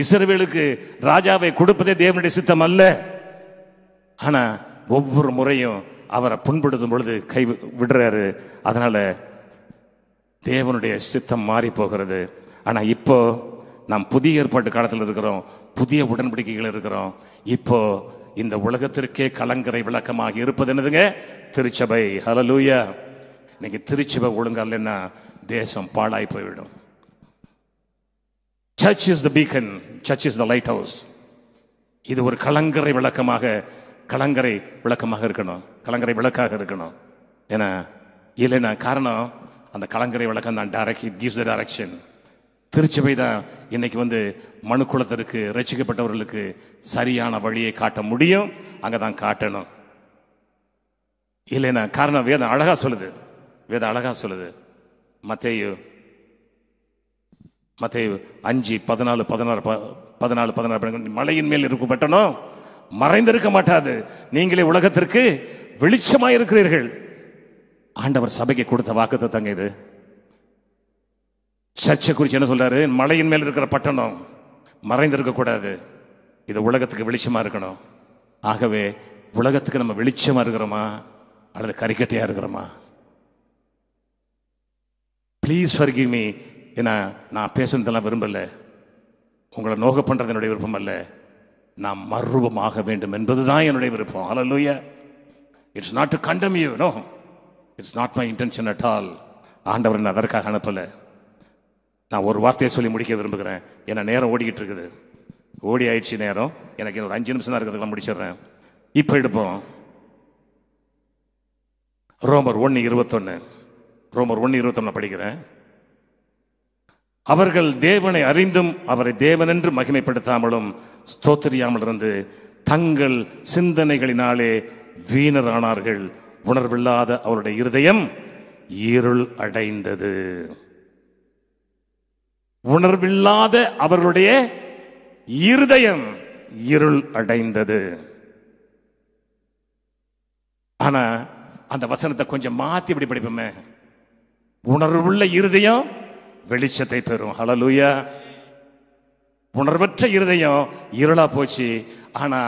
இஸ்ரவேலுக்கு ராஜாவை கொடுப்பதே தேவனுடைய சித்தம் அல்ல. ஆனா ஒவ்வொரு முறையும் அவரை புண்படுத்தும் பொழுது கை விடுறாரு. அதனால தேவனுடைய சித்தம் மாறி போகிறது. ஆனா இப்போ நாம் புதிய ஏற்பாட்டு காலத்தில் இருக்கிறோம், புதிய உடன்படிக்கைகள் இருக்கிறோம். இப்போ இந்த உலகத்திற்கே கலங்கரை விளக்கமாக இருப்பது என்னதுங்க? திருச்சபை. ஹல்லேலூயா. இன்னைக்கு திருச்சபை ஒழுங்கா இல்லைன்னா தேசம் பாழாய் போய்விடும். Church is the beacon, church is the lighthouse. இது ஒரு கலங்கரை விளக்கமாக இருக்கணும், கலங்கரை விளக்காக இருக்கணும். ஏன்னா இல்லைன்னா காரணம் அந்த கலங்கரை விளக்கம் தான் it gives the direction. திருச்சபை தான் இன்னைக்கு மனுக்குலத்திற்கு ரட்சிக்கப்பட்டவர்களுக்கு சரியான வழியை காட்ட முடியும். அங்கதான் காட்டணும். இல்லைன்னா காரணம் வேதம் அழகா சொல்லுது. மத்தேயு மத்தேயு 5:14 மலையின் மேல் இருக்கும் பட்டணம் மறைந்திருக்க மாட்டாது, நீங்களே உலகத்திற்கு வெளிச்சமாய் இருக்கிறீர்கள். ஆண்டவர் சபைக்கு கொடுத்த வாக்குத்தத்தங்க இது. சர்ச்சை குறித்து என்ன சொல்றாரு? மலையின் மேல் இருக்கிற பட்டணம் மறைந்திருக்க கூடாது, இது உலகத்துக்கு வெளிச்சமா இருக்கணும். ஆகவே உலகத்துக்கு நம்ம வெளிச்சமா இருக்கிறோமா அல்லது கரிக்கட்டையா இருக்கிறோமா? Please forgive me. ஏன்னா நான் பேசுனதெல்லாம் விரும்பல, உங்களை நோக பண்றது என்னுடைய விருப்பம் அல்ல. நாம் மறுரூபமாக வேண்டும் என்பதுதான் என்னுடைய விருப்பம். Hallelujah. It's not to condemn you, no, it's not my intention at all. ஆண்டவர் என்ன அதற்காக அனுப்பல. நான் ஒரு வார்த்தையை சொல்லி முடிக்க விரும்புகிறேன், ஏன்னா நேரம் ஓடிக்கிட்டு இருக்குது. ஓடி ஆயிடுச்சு நேரம். எனக்கு ஒரு 5 நிமிஷம் தான் இருக்கிறதுலாம் முடிச்சிடுறேன். இப்போ எடுப்போம் ரோமர் 1:21. ரோமர் 1:21 படிக்கிறேன். அவர்கள் தேவனை அறிந்தும் அவரை தேவன் என்று மகிமைப்படுத்தாமலும் ஸ்தோத்திரியாமல் இருந்து தங்கள் சிந்தனைகளினாலே வீணரானார்கள். உணர்வில்லாத அவருடைய இருதயம் இருள் அடைந்தது. உணர்வில்லாத அவர்களுடைய இருதயம் இருள் அடைந்தது. ஆனா அந்த வசனத்தை கொஞ்சம் மாத்தி இப்படி படிப்போமே, உணர்வுள்ள இருதயம் வெளிச்சத்தை பெறும். ஹல்லேலூயா. உணர்வற்ற இருதயம் இருளா போச்சு. ஆனா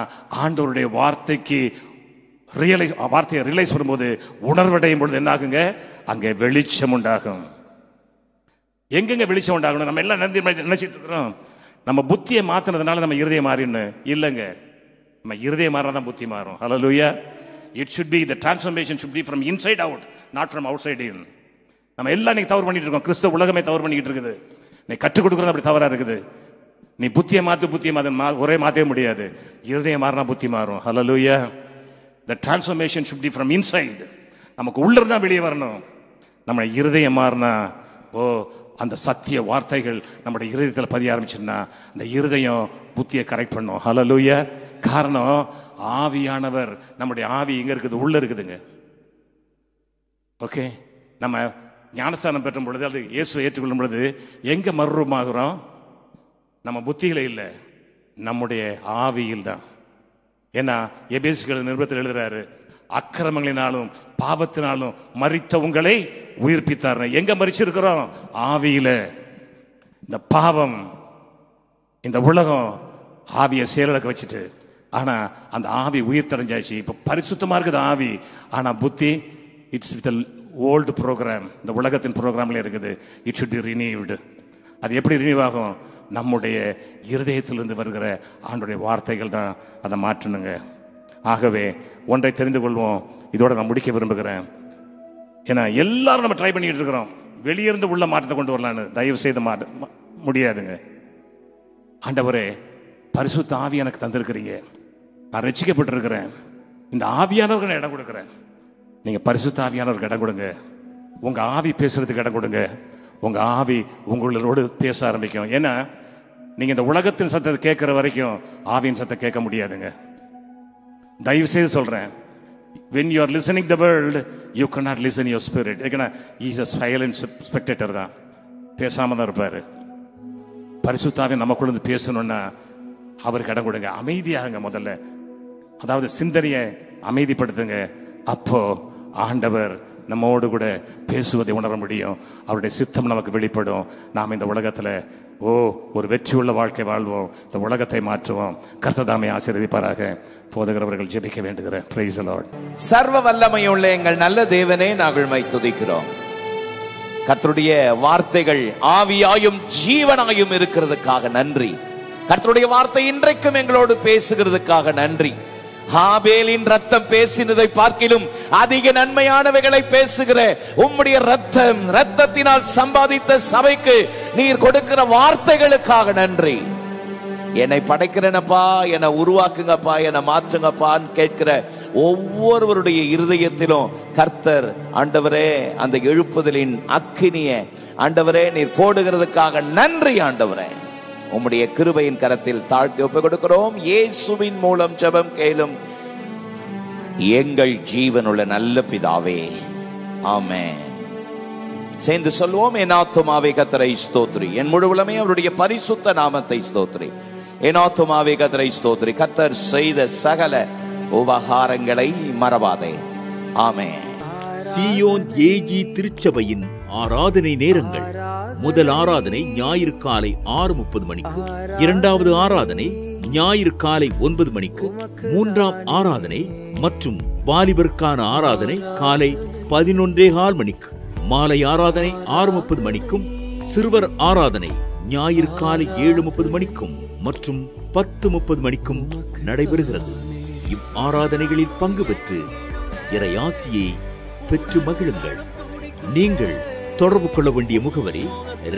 ஆண்டவருடைய வார்த்தையை ரியலைஸ் பண்ணும்போது, உணர்வடையும் பொழுது என்ன ஆகுங்க? அங்கே வெளிச்சம் உண்டாகும். எங்கெங்க வெளிச்சம் உண்டாகணும்? நம்ம எல்லாம் நினைச்சிட்டு இருக்கிறோம் நம்ம புத்தியை மாத்தினதுனால நம்ம இருதயம் மாறின்னு. இல்லைங்க, நம்ம இருதயம் மாறினாதான் புத்தி மாறும். ஹல்லேலூயா. It should be, the transformation should be from inside out, not from outside in. நம்ம எல்லாம் நீ தவறு பண்ணிட்டு இருக்கோம். கிறிஸ்தவ உலகமே தவறு பண்ணிட்டு இருக்குது. நீ கற்றுக் கொடுக்கறது அப்படி தவறா இருக்குது. நீ புத்தியை மாத்து ஒரே மாற்றவே முடியாது. இருதயம் மாறினா புத்தி மாறும். ஹல்லேலூயா. The transformation should be from inside. நமக்கு உள்ள இருந்தா வெளியே வரணும். நம்ம இருதயம் மாறினா, அந்த சத்திய வார்த்தைகள் நம்முடைய இருதயத்தில் பதிய ஆரம்பிச்சுன்னா அந்த இருதயம் புத்தியை கரெக்ட் பண்ணும். ஹல்லேலூயா. காரணம், ஆவியானவர், நம்முடைய ஆவி எங்க இருக்குது? உள்ள இருக்குதுங்க. ஓகே, நம்ம ஞானஸ்தானம் பெற்றும் பொழுது அது இயேசுவை ஏற்றுக்கொள்ளும் பொழுது எங்க மறுரூபமாகிறோம்? நம்ம புத்தியில இல்லை, நம்முடைய ஆவியில் தான். ஏன்னா எபேசியர் நிருபத்தில் எழுதுறாரு, அக்கிரமங்களினாலும் பாவத்தினாலும் மரித்த உங்களை உயிர்ப்பித்தார். எங்க மரிச்சிருக்கிறோம்? ஆவியில. இந்த பாவம், இந்த உலகம் ஆவியை செயலக்க வச்சுட்டு, ஆனா அந்த ஆவி உயிர் தடைஞ்சாச்சு. இப்ப பரிசுத்தமா இருக்குது ஆவி. ஆனா புத்தி இட்ஸ் வித் ஓல்டு ப்ரோக்ராம், இந்த உலகத்தின் ப்ரோக்ராம்ல இருக்குது. It should be renewed. அது எப்படி ரினியூவ் ஆகும்? நம்முடைய இருதயத்திலிருந்து வருகிற ஆண்டுடைய வார்த்தைகள் தான் அதை மாற்றணுங்க. ஆகவே ஒன்றை தெரிந்து கொள்வோம், இதோட நான் முடிக்க விரும்புகிறேன். ஏன்னா எல்லாரும் நம்ம ட்ரை பண்ணிட்டு இருக்கிறோம் வெளியிருந்து உள்ள மாற்றத்தை கொண்டு வரலான்னு. தயவு செய்து முடியாதுங்க. ஆண்டவரே, பரிசுத்த ஆவி எனக்கு தந்திருக்கிறீங்க, நான் ரட்சிக்கப்பட்டிருக்கிறேன், இந்த ஆவியானவருக்கு நான் இடம் கொடுக்குறேன். நீங்க பரிசுத்த ஆவியானவருக்கு இடம் கொடுங்க. உங்க ஆவி பேசுறதுக்கு இடம் கொடுங்க. உங்க ஆவி உங்களோடு பேச ஆரம்பிக்கும். ஏன்னா நீங்க இந்த உலகத்தின் சத்தத்தை கேட்கிற வரைக்கும் ஆவியின் சத்தத்தை கேட்க முடியாதுங்க. தயவு செய்து சொல்றேன், when you are listening the world, you cannot listen your spirit. ஏன்னா he is a silent spectator தான், பேசாம தான் இருப்பாரு. பரிசுத்த ஆவி நமக்குள்ள இருந்து பேசணும்னா அவருக்கு இடம் கொடுங்க. அமைதியாகுங்க முதல்ல. அதாவது சிந்தனையை அமைதிப்படுத்துங்க. அப்போ ஆண்டவர் நம்மோடு கூட பேசுவதை உணர முடியும். அவருடைய சித்தம் நமக்கு வெளிப்படும். நாம் இந்த உலகத்தில் ஒரு வெற்றியுள்ள வாழ்க்கை வாழ்வோம். இந்த உலகத்தை மாற்றுவோம். கர்த்தர் ஆசீர்வதிப்பாராக. போதகரவர்கள் ஜெபிக்க வேண்டுகிறேன். Praise the Lord. சர்வ வல்லமையுள்ள எங்கள் நல்ல தேவனே, நாங்கள் மை துதிக்கிறோம். கர்த்தருடைய வார்த்தைகள் ஆவியாயும் ஜீவனாயும் இருக்கிறதுக்காக நன்றி. கர்த்தருடைய வார்த்தை இன்றைக்கும் எங்களோடு பேசுகிறதுக்காக நன்றி. ஆபேலின் ரத்தம் பேசினதை பார்க்கிலும் அதிக நன்மையானவைகளை பேசுகிற உம்முடைய ரத்தத்தினால் சம்பாதித்த சபைக்கு நீர் கொடுக்கிற வார்த்தைகளுக்காக நன்றி. என்னை படைக்கிறேனப்பா, என்னை உருவாக்குங்கப்பா, என்னை மாற்றுங்கப்பான்னு கேட்கிற ஒவ்வொருவருடைய இருதயத்திலும் கர்த்தர் ஆண்டவரே அந்த எழுப்புதலின் அக்கினிய ஆண்டவரே நீர் போடுகிறதுக்காக நன்றி. ஆண்டவரே, உம்முடைய கிருபையின் கரத்தில் தாழ்த்தி ஒப்புக் கொடுக்கிறோம். இயேசுவின் மூலம் ஜெபம் கேளும் எங்கள் ஜீவனுள்ள நல்ல பிதாவே, ஆமென். சேர்ந்து சொல்வோம். என் ஆத்துமாவே கர்த்தரை ஸ்தோத்திரி, என் முழு உலகமே அவருடைய பரிசுத்த நாமத்தை ஸ்தோத்திரி. என் ஆத்துமாவே கர்த்தரை ஸ்தோத்திரி, கர்த்தர் செய்த சகல உபகாரங்களை மறவாதே. ஆமென். சீயோன் ஏஜி திருச்சபையின் ஆராதனை நேரங்கள். முதல் ஆராதனை ஞாயிறு காலை 6:30 மணிக்கு, இரண்டாவது ஆராதனை ஞாயிறு காலை 9 மணிக்கு, மூன்றாம் ஆராதனை மற்றும் வாலிபருக்கான ஆராதனை காலை 11:15 மணிக்கு, மாலை ஆராதனை 6:30 மணிக்கும், சிறுவர் ஆராதனை ஞாயிறு காலை 7:30 மணிக்கும் மற்றும் 10:30 மணிக்கும் நடைபெறுகிறது. இவ் ஆராதனைகளில் பங்கு பெற்று இறையாசியை பெற்று மகிழுங்கள். நீங்கள் தொடர்பு கொள்ள வேண்டிய முகவரி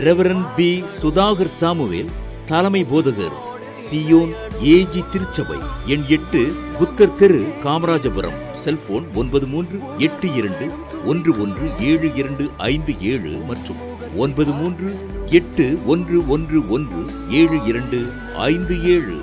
ரெவரண்ட் பி. சுதாகர் சாமுவேல், தலைமை போதகர், சீயோன் ஏஜி திருச்சபை, எண் 8, புத்தர் தெரு, காமராஜபுரம். செல்போன் 9382117257 மற்றும் 9381117257.